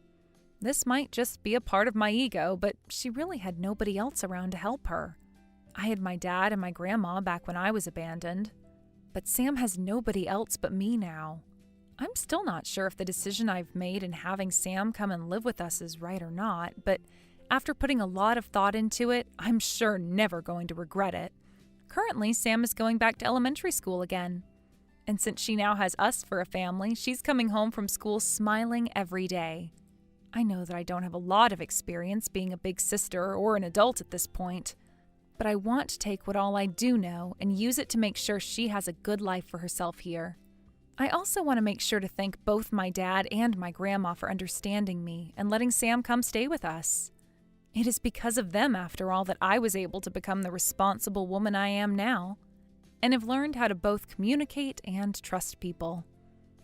This might just be a part of my ego, but she really had nobody else around to help her. I had my dad and my grandma back when I was abandoned, but Sam has nobody else but me now. I'm still not sure if the decision I've made in having Sam come and live with us is right or not, but after putting a lot of thought into it, I'm sure never going to regret it. Currently, Sam is going back to elementary school again. And since she now has us for a family, she's coming home from school smiling every day. I know that I don't have a lot of experience being a big sister or an adult at this point, but I want to take what all I do know and use it to make sure she has a good life for herself here. I also want to make sure to thank both my dad and my grandma for understanding me and letting Sam come stay with us. It is because of them, after all, that I was able to become the responsible woman I am now, and have learned how to both communicate and trust people.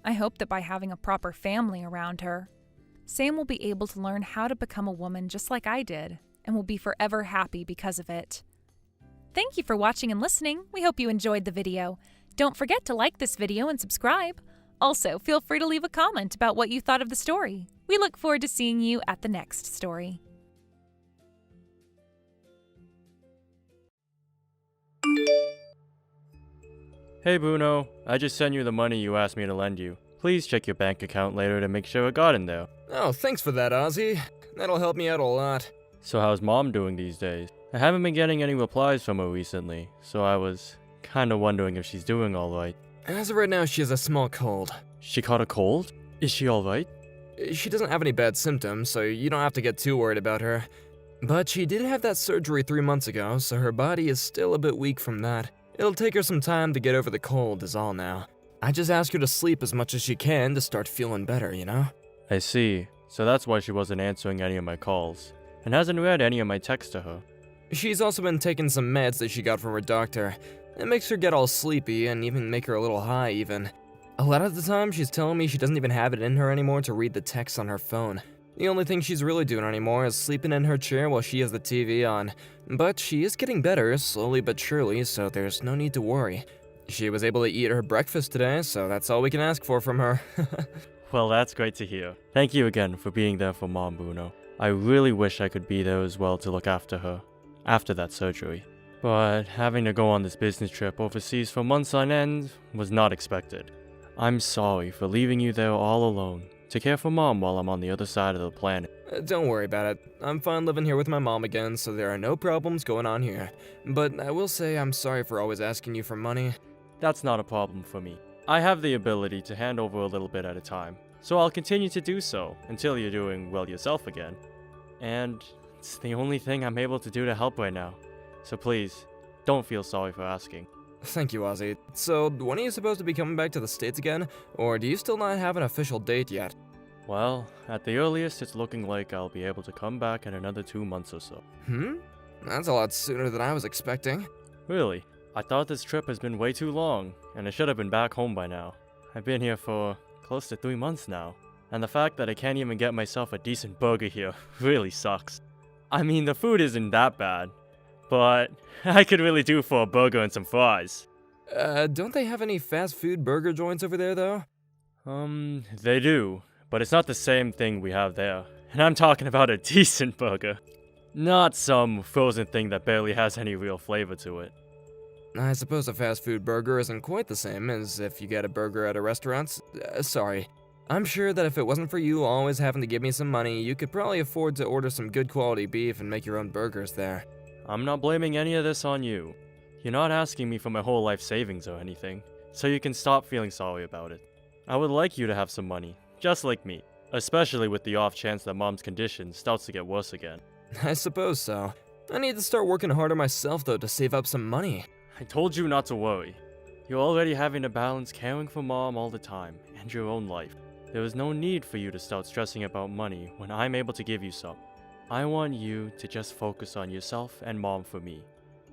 I hope that by having a proper family around her, Sam will be able to learn how to become a woman just like I did, and will be forever happy because of it. Thank you for watching and listening. We hope you enjoyed the video. Don't forget to like this video and subscribe. Also, feel free to leave a comment about what you thought of the story. We look forward to seeing you at the next story. Hey Bruno, I just sent you the money you asked me to lend you. Please check your bank account later to make sure it got in there. Oh, thanks for that, Ozzy. That'll help me out a lot. So how's mom doing these days? I haven't been getting any replies from her recently, so I was kinda wondering if she's doing alright. As of right now, she has a small cold. She caught a cold? Is she alright? She doesn't have any bad symptoms, so you don't have to get too worried about her. But she did have that surgery 3 months ago, so her body is still a bit weak from that. It'll take her some time to get over the cold is all now. I just ask her to sleep as much as she can to start feeling better, you know? I see. So that's why she wasn't answering any of my calls, and hasn't read any of my texts to her. She's also been taking some meds that she got from her doctor. It makes her get all sleepy and even make her a little high even. A lot of the time she's telling me she doesn't even have it in her anymore to read the text on her phone. The only thing she's really doing anymore is sleeping in her chair while she has the TV on. But she is getting better, slowly but surely, so there's no need to worry. She was able to eat her breakfast today, so that's all we can ask for from her. Well, that's great to hear. Thank you again for being there for Mom, Bruno. I really wish I could be there as well to look after her, after that surgery. But having to go on this business trip overseas for months on end was not expected. I'm sorry for leaving you there all alone to care for Mom while I'm on the other side of the planet. Don't worry about it. I'm fine living here with my mom again, so there are no problems going on here. But I will say I'm sorry for always asking you for money. That's not a problem for me. I have the ability to hand over a little bit at a time, so I'll continue to do so until you're doing well yourself again. And it's the only thing I'm able to do to help right now. So please, don't feel sorry for asking. Thank you, Ozzy. So, when are you supposed to be coming back to the States again? Or do you still not have an official date yet? Well, at the earliest, it's looking like I'll be able to come back in another 2 months or so. That's a lot sooner than I was expecting. Really? I thought this trip has been way too long, and I should have been back home by now. I've been here for close to 3 months now, and the fact that I can't even get myself a decent burger here really sucks. I mean, the food isn't that bad, but I could really do for a burger and some fries. Don't they have any fast food burger joints over there, though? They do, but it's not the same thing we have there. And I'm talking about a decent burger. Not some frozen thing that barely has any real flavor to it. I suppose a fast food burger isn't quite the same as if you get a burger at a restaurant. Sorry. I'm sure that if it wasn't for you always having to give me some money, you could probably afford to order some good quality beef and make your own burgers there. I'm not blaming any of this on you. You're not asking me for my whole life savings or anything, so you can stop feeling sorry about it. I would like you to have some money, just like me, especially with the off chance that Mom's condition starts to get worse again. I suppose so. I need to start working harder myself, though, to save up some money. I told you not to worry. You're already having to balance caring for Mom all the time, and your own life. There is no need for you to start stressing about money when I'm able to give you some. I want you to just focus on yourself and Mom for me,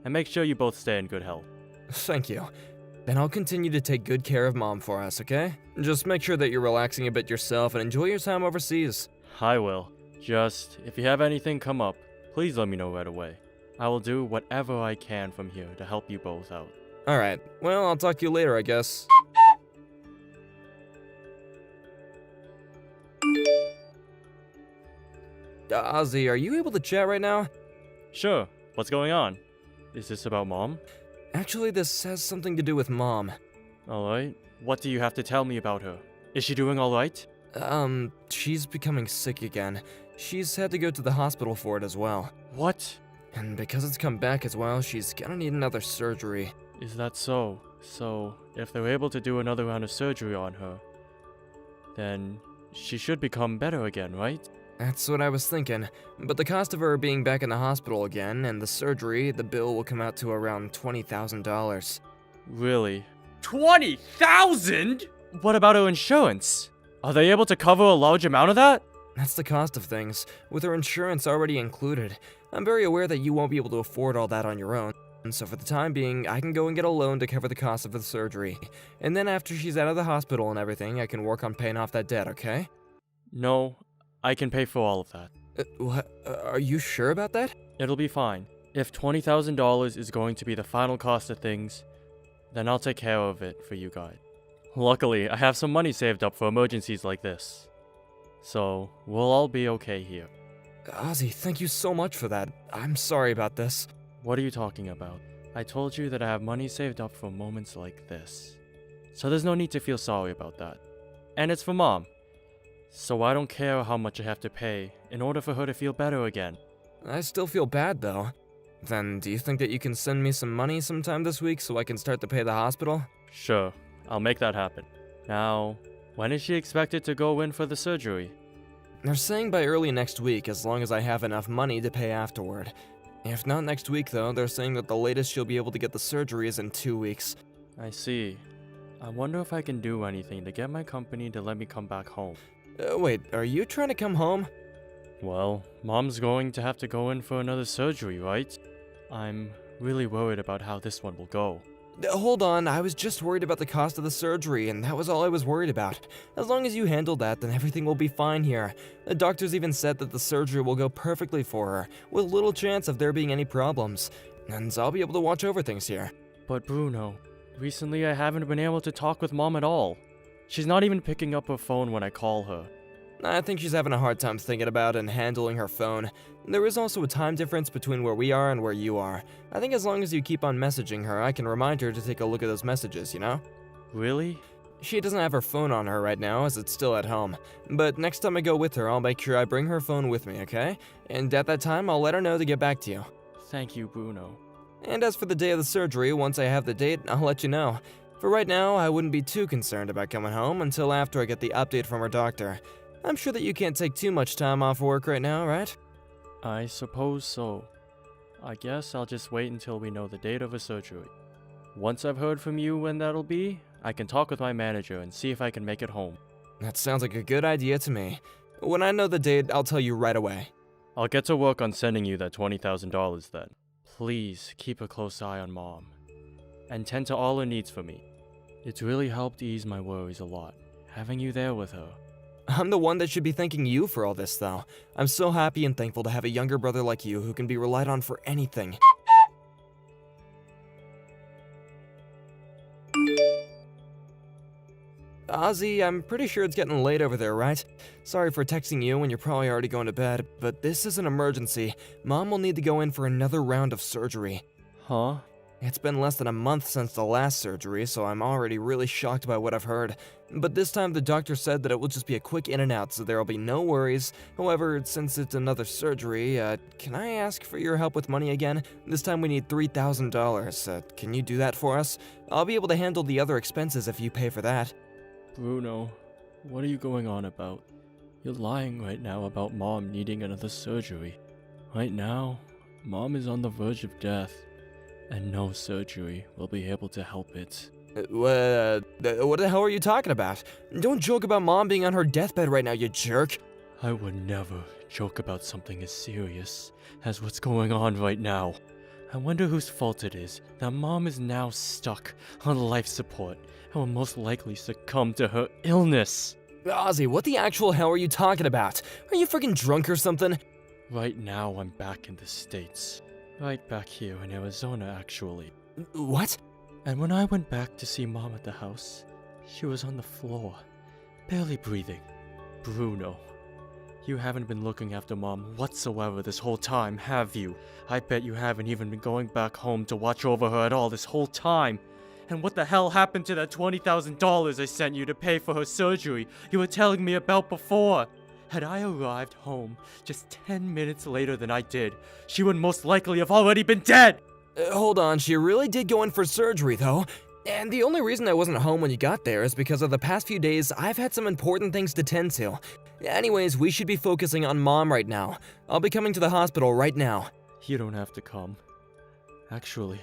and make sure you both stay in good health. Thank you. Then I'll continue to take good care of Mom for us, okay? Just make sure that you're relaxing a bit yourself and enjoy your time overseas. I will. Just, if you have anything come up, please let me know right away. I will do whatever I can from here to help you both out. Alright, well, I'll talk to you later, I guess. Ozzy, are you able to chat right now? Sure, what's going on? Is this about Mom? Actually, this has something to do with Mom. Alright, what do you have to tell me about her? Is she doing alright? She's becoming sick again. She's had to go to the hospital for it as well. What? And because it's come back as well, she's gonna need another surgery. Is that so? So, if they're able to do another round of surgery on her, then she should become better again, right? That's what I was thinking. But the cost of her being back in the hospital again and the surgery, the bill will come out to around $20,000. Really? 20,000? What about her insurance? Are they able to cover a large amount of that? That's the cost of things, with her insurance already included. I'm very aware that you won't be able to afford all that on your own, and so for the time being, I can go and get a loan to cover the cost of the surgery. And then after she's out of the hospital and everything, I can work on paying off that debt, okay? No, I can pay for all of that. What? Are you sure about that? It'll be fine. If $20,000 is going to be the final cost of things, then I'll take care of it for you guys. Luckily, I have some money saved up for emergencies like this. So, we'll all be okay here. Ozzy, thank you so much for that. I'm sorry about this. What are you talking about? I told you that I have money saved up for moments like this. So there's no need to feel sorry about that. And it's for Mom. So I don't care how much I have to pay in order for her to feel better again. I still feel bad, though. Then, do you think that you can send me some money sometime this week so I can start to pay the hospital? Sure, I'll make that happen. Now, when is she expected to go in for the surgery? They're saying by early next week, as long as I have enough money to pay afterward. If not next week, though, they're saying that the latest she'll be able to get the surgery is in 2 weeks. I see. I wonder if I can do anything to get my company to let me come back home. Wait, are you trying to come home? Well, Mom's going to have to go in for another surgery, right? I'm really worried about how this one will go. Hold on, I was just worried about the cost of the surgery, and that was all I was worried about. As long as you handle that, then everything will be fine here. The doctors even said that the surgery will go perfectly for her, with little chance of there being any problems. And I'll be able to watch over things here. But Bruno, recently I haven't been able to talk with Mom at all. She's not even picking up her phone when I call her. I think she's having a hard time thinking about and handling her phone. There is also a time difference between where we are and where you are. I think as long as you keep on messaging her, I can remind her to take a look at those messages, you know? Really? She doesn't have her phone on her right now, as it's still at home. But next time I go with her, I'll make sure I bring her phone with me, okay? And at that time, I'll let her know to get back to you. Thank you, Bruno. And as for the day of the surgery, once I have the date, I'll let you know. For right now, I wouldn't be too concerned about coming home until after I get the update from her doctor. I'm sure that you can't take too much time off work right now, right? I suppose so. I guess I'll just wait until we know the date of a surgery. Once I've heard from you when that'll be, I can talk with my manager and see if I can make it home. That sounds like a good idea to me. When I know the date, I'll tell you right away. I'll get to work on sending you that $20,000 then. Please keep a close eye on Mom, and tend to all her needs for me. It's really helped ease my worries a lot, having you there with her. I'm the one that should be thanking you for all this, though. I'm so happy and thankful to have a younger brother like you who can be relied on for anything. Ozzy, I'm pretty sure it's getting late over there, right? Sorry for texting you when you're probably already going to bed, but this is an emergency. Mom will need to go in for another round of surgery. Huh? It's been less than a month since the last surgery, so I'm already really shocked by what I've heard. But this time the doctor said that it will just be a quick in and out, so there'll be no worries. However, since it's another surgery, can I ask for your help with money again? This time we need $3,000. Can you do that for us? I'll be able to handle the other expenses if you pay for that. Bruno, what are you going on about? You're lying right now about Mom needing another surgery. Right now, Mom is on the verge of death, and no surgery will be able to help it. What the hell are you talking about? Don't joke about Mom being on her deathbed right now, you jerk. I would never joke about something as serious as what's going on right now. I wonder whose fault it is that Mom is now stuck on life support and will most likely succumb to her illness. Ozzy, what the actual hell are you talking about? Are you freaking drunk or something? Right now, I'm back in the States. Right back here in Arizona, actually. What? And when I went back to see Mom at the house, she was on the floor, barely breathing. Bruno, you haven't been looking after Mom whatsoever this whole time, have you? I bet you haven't even been going back home to watch over her at all this whole time. And what the hell happened to that $20,000 I sent you to pay for her surgery you were telling me about before? Had I arrived home just 10 minutes later than I did, she would most likely have already been dead! Hold on, she really did go in for surgery though. And the only reason I wasn't home when you got there is because of the past few days I've had some important things to tend to. Anyways, we should be focusing on Mom right now. I'll be coming to the hospital right now. You don't have to come. Actually,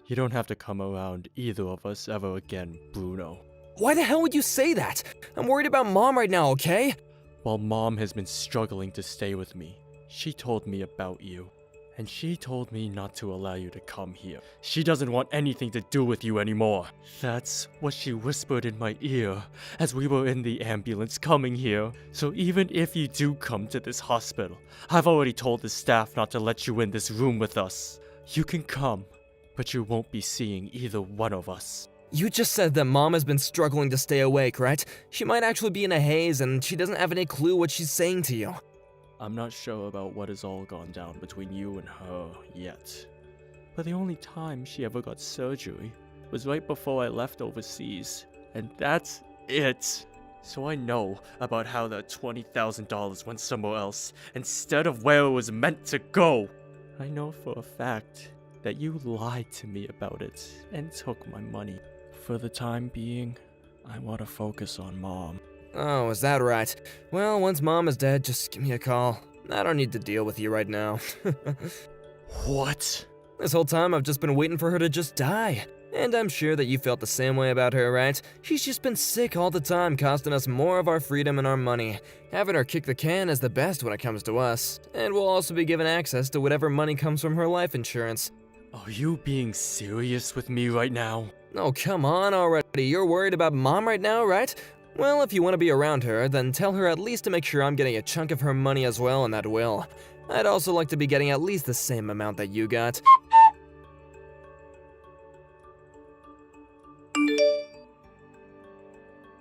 you don't have to come around either of us ever again, Bruno. Why the hell would you say that? I'm worried about Mom right now, okay? While Mom has been struggling to stay with me, she told me about you. And she told me not to allow you to come here. She doesn't want anything to do with you anymore. That's what she whispered in my ear as we were in the ambulance coming here. So even if you do come to this hospital, I've already told the staff not to let you in this room with us. You can come, but you won't be seeing either one of us. You just said that Mom has been struggling to stay awake, right? She might actually be in a haze and she doesn't have any clue what she's saying to you. I'm not sure about what has all gone down between you and her yet. But the only time she ever got surgery was right before I left overseas. And that's it. So I know about how that $20,000 went somewhere else instead of where it was meant to go. I know for a fact that you lied to me about it and took my money. For the time being, I want to focus on Mom. Oh, is that right? Well, once Mom is dead, just give me a call. I don't need to deal with you right now. What? This whole time I've just been waiting for her to just die. And I'm sure that you felt the same way about her, right? She's just been sick all the time, costing us more of our freedom and our money. Having her kick the can is the best when it comes to us. And we'll also be given access to whatever money comes from her life insurance. Are you being serious with me right now? Oh, come on already. You're worried about Mom right now, right? Well, if you want to be around her, then tell her at least to make sure I'm getting a chunk of her money as well in that will. I'd also like to be getting at least the same amount that you got.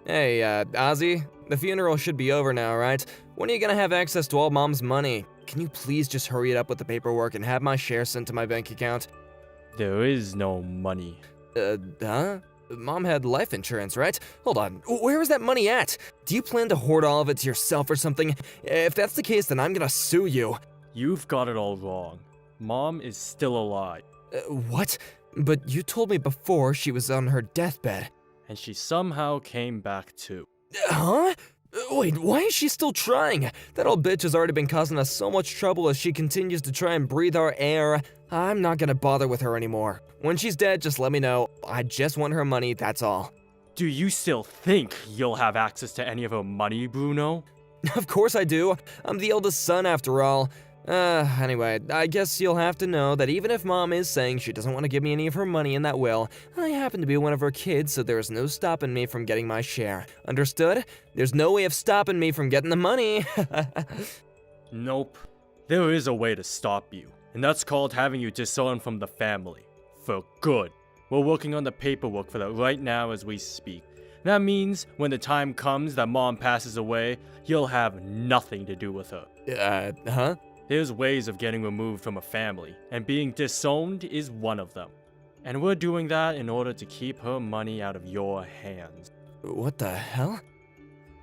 Hey, Ozzy, the funeral should be over now, right? When are you gonna have access to all Mom's money? Can you please just hurry it up with the paperwork and have my share sent to my bank account? There is no money. Huh? Mom had life insurance, right? Hold on, where is that money at? Do you plan to hoard all of it to yourself or something? If that's the case, then I'm gonna sue you. You've got it all wrong. Mom is still alive. What? But you told me before she was on her deathbed. And she somehow came back too. Huh? Wait, why is she still trying? That old bitch has already been causing us so much trouble as she continues to try and breathe our air. I'm not gonna bother with her anymore. When she's dead, just let me know. I just want her money, that's all. Do you still think you'll have access to any of her money, Bruno? Of course I do. I'm the eldest son after all. Anyway, I guess you'll have to know that even if Mom is saying she doesn't want to give me any of her money in that will, I happen to be one of her kids, so there is no stopping me from getting my share. Understood? There's no way of stopping me from getting the money. Nope. There is a way to stop you, and that's called having you disowned from the family. For good. We're working on the paperwork for that right now as we speak. That means when the time comes that mom passes away, you'll have nothing to do with her. Huh? There's ways of getting removed from a family, and being disowned is one of them. And we're doing that in order to keep her money out of your hands. What the hell?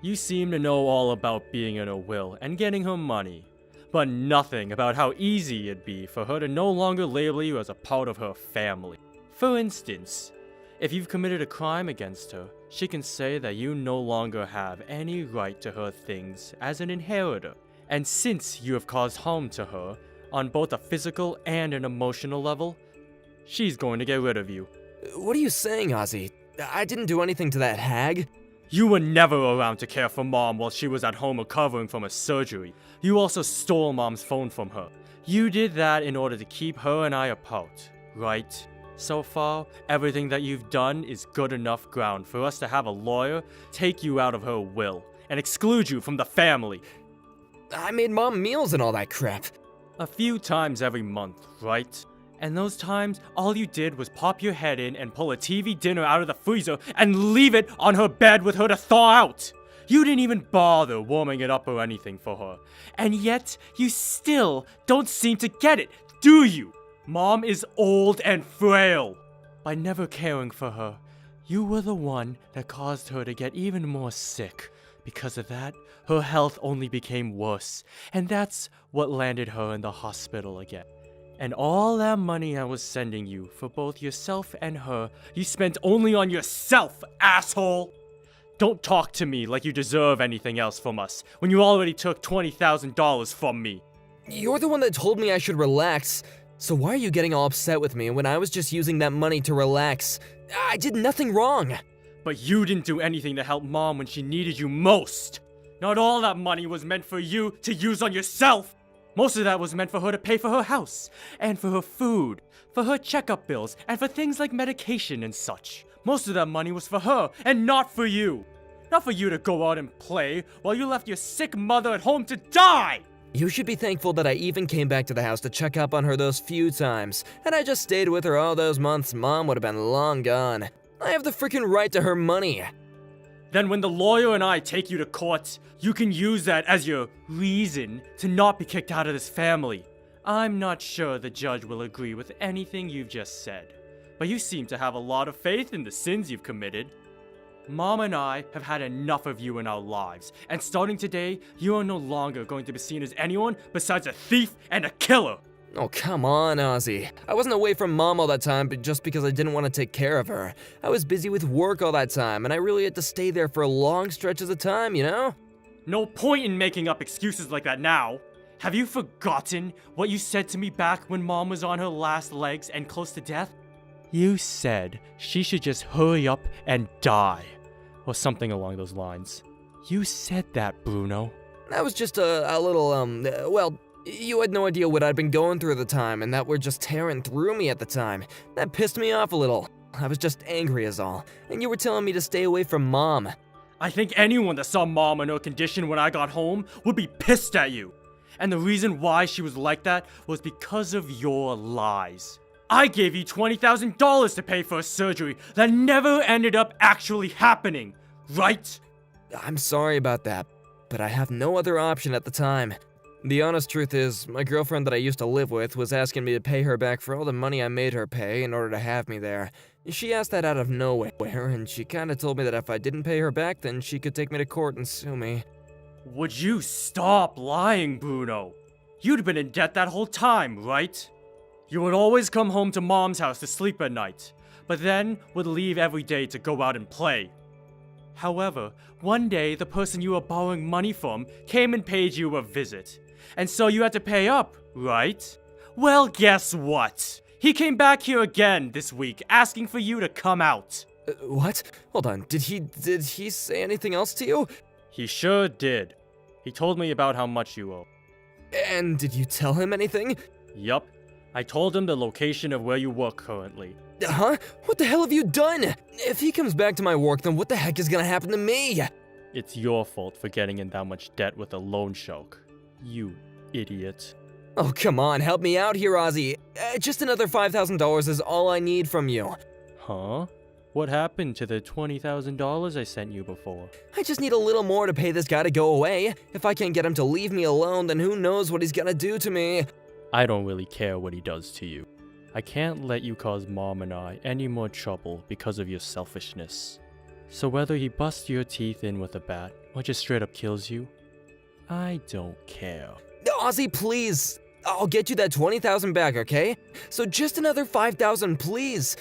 You seem to know all about being in her will and getting her money, but nothing about how easy it'd be for her to no longer label you as a part of her family. For instance, if you've committed a crime against her, she can say that you no longer have any right to her things as an inheritor. And since you have caused harm to her, on both a physical and an emotional level, she's going to get rid of you. What are you saying, Ozzy? I didn't do anything to that hag. You were never around to care for Mom while she was at home recovering from a surgery. You also stole Mom's phone from her. You did that in order to keep her and I apart, right? So far, everything that you've done is good enough ground for us to have a lawyer take you out of her will and exclude you from the family. I made Mom meals and all that crap. A few times every month, right? And those times, all you did was pop your head in and pull a TV dinner out of the freezer and leave it on her bed with her to thaw out. You didn't even bother warming it up or anything for her. And yet, you still don't seem to get it, do you? Mom is old and frail. By never caring for her, you were the one that caused her to get even more sick. Because of that, her health only became worse. And that's what landed her in the hospital again. And all that money I was sending you for both yourself and her, you spent only on yourself, asshole! Don't talk to me like you deserve anything else from us, when you already took $20,000 from me. You're the one that told me I should relax. So why are you getting all upset with me when I was just using that money to relax? I did nothing wrong. But you didn't do anything to help Mom when she needed you most. Not all that money was meant for you to use on yourself. Most of that was meant for her to pay for her house, and for her food, for her checkup bills, and for things like medication and such. Most of that money was for her, and not for you. Not for you to go out and play, while you left your sick mother at home to die! You should be thankful that I even came back to the house to check up on her those few times. Had I just stayed with her all those months, Mom would have been long gone. I have the freaking right to her money. Then when the lawyer and I take you to court, you can use that as your reason to not be kicked out of this family. I'm not sure the judge will agree with anything you've just said, but you seem to have a lot of faith in the sins you've committed. Mom and I have had enough of you in our lives, and starting today, you are no longer going to be seen as anyone besides a thief and a killer. Oh, come on, Ozzy. I wasn't away from Mom all that time just because I didn't want to take care of her. I was busy with work all that time, and I really had to stay there for long stretches of time, you know? No point in making up excuses like that now. Have you forgotten what you said to me back when Mom was on her last legs and close to death? You said she should just hurry up and die. Or something along those lines. You said that, Bruno. That was just a little, well, you had no idea what I'd been going through at the time, and that were just tearing through me at the time. That pissed me off a little. I was just angry as all, and you were telling me to stay away from Mom. I think anyone that saw Mom in her condition when I got home would be pissed at you. And the reason why she was like that was because of your lies. I gave you $20,000 to pay for a surgery that never ended up actually happening, right? I'm sorry about that, but I have no other option at the time. The honest truth is, my girlfriend that I used to live with was asking me to pay her back for all the money I made her pay in order to have me there. She asked that out of nowhere, and she kinda told me that if I didn't pay her back, then she could take me to court and sue me. Would you stop lying, Bruno? You'd been in debt that whole time, right? You would always come home to Mom's house to sleep at night, but then would leave every day to go out and play. However, one day the person you were borrowing money from came and paid you a visit. And so you had to pay up, right? Well, guess what? He came back here again this week, asking for you to come out. What? Hold on, did he say anything else to you? He sure did. He told me about how much you owe. And did you tell him anything? Yup. I told him the location of where you work currently. Huh? What the hell have you done? If he comes back to my work, then what the heck is gonna happen to me? It's your fault for getting in that much debt with a loan shark. You idiot. Oh, come on, help me out here, Ozzy. Just another $5,000 is all I need from you. Huh? What happened to the $20,000 I sent you before? I just need a little more to pay this guy to go away. If I can't get him to leave me alone, then who knows what he's gonna do to me. I don't really care what he does to you. I can't let you cause Mom and I any more trouble because of your selfishness. So whether he busts your teeth in with a bat or just straight up kills you, I don't care. Ozzy, please. I'll get you that 20,000 back, okay? So just another 5,000, please.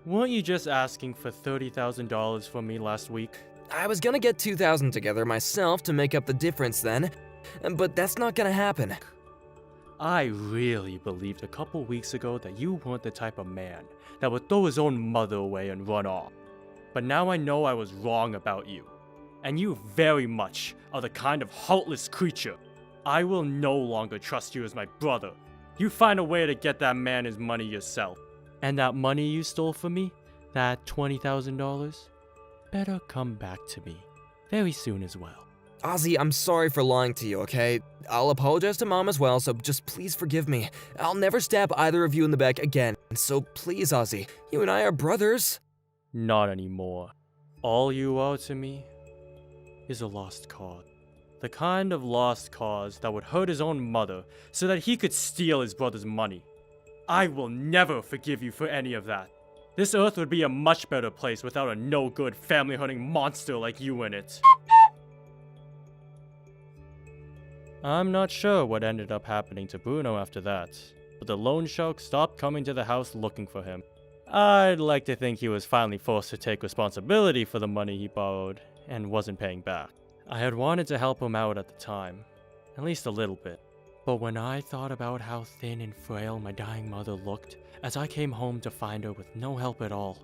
Weren't you just asking for $30,000 from me last week? I was gonna get 2,000 together myself to make up the difference then, but that's not gonna happen. I really believed a couple weeks ago that you weren't the type of man that would throw his own mother away and run off. But now I know I was wrong about you. And you very much are the kind of heartless creature. I will no longer trust you as my brother. You find a way to get that man his money yourself. And that money you stole from me, that $20,000, better come back to me very soon as well. Ozzy, I'm sorry for lying to you, okay? I'll apologize to Mom as well, so just please forgive me. I'll never stab either of you in the back again, so please, Ozzy, you and I are brothers. Not anymore. All you are to me is a lost cause. The kind of lost cause that would hurt his own mother so that he could steal his brother's money. I will never forgive you for any of that. This earth would be a much better place without a no-good family-hunting monster like you in it. I'm not sure what ended up happening to Bruno after that, but the loan shark stopped coming to the house looking for him. I'd like to think he was finally forced to take responsibility for the money he borrowed and wasn't paying back. I had wanted to help him out at the time, at least a little bit. But when I thought about how thin and frail my dying mother looked as I came home to find her with no help at all,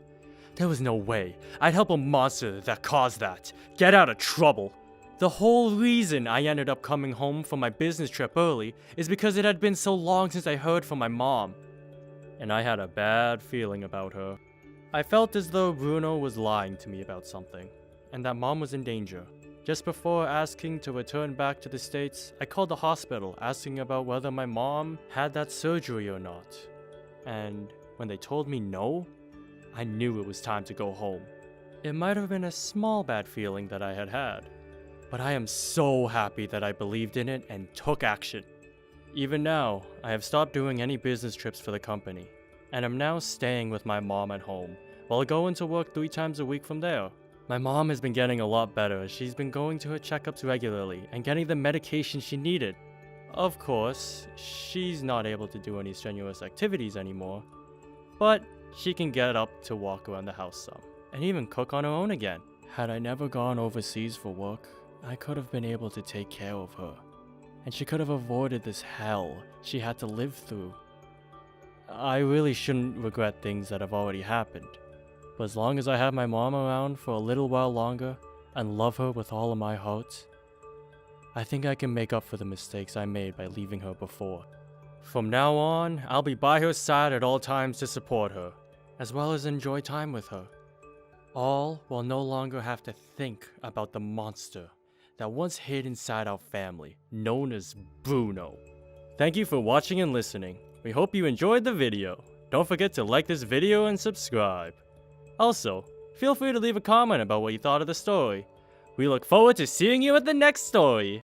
there was no way I'd help a monster that caused that get out of trouble. The whole reason I ended up coming home from my business trip early is because it had been so long since I heard from my mom. And I had a bad feeling about her. I felt as though Bruno was lying to me about something, and that Mom was in danger. Just before asking to return back to the States, I called the hospital asking about whether my mom had that surgery or not. And when they told me no, I knew it was time to go home. It might have been a small bad feeling that I had, but I am so happy that I believed in it and took action. Even now, I have stopped doing any business trips for the company, and am now staying with my mom at home, while going to work 3 times a week from there. My mom has been getting a lot better as she's been going to her checkups regularly and getting the medication she needed. Of course, she's not able to do any strenuous activities anymore, but she can get up to walk around the house some, and even cook on her own again. Had I never gone overseas for work, I could have been able to take care of her, and she could have avoided this hell she had to live through. I really shouldn't regret things that have already happened, but as long as I have my mom around for a little while longer and love her with all of my heart, I think I can make up for the mistakes I made by leaving her before. From now on, I'll be by her side at all times to support her, as well as enjoy time with her. All while no longer have to think about the monster that once hid inside our family, known as Bruno. Thank you for watching and listening. We hope you enjoyed the video. Don't forget to like this video and subscribe. Also, feel free to leave a comment about what you thought of the story. We look forward to seeing you at the next story.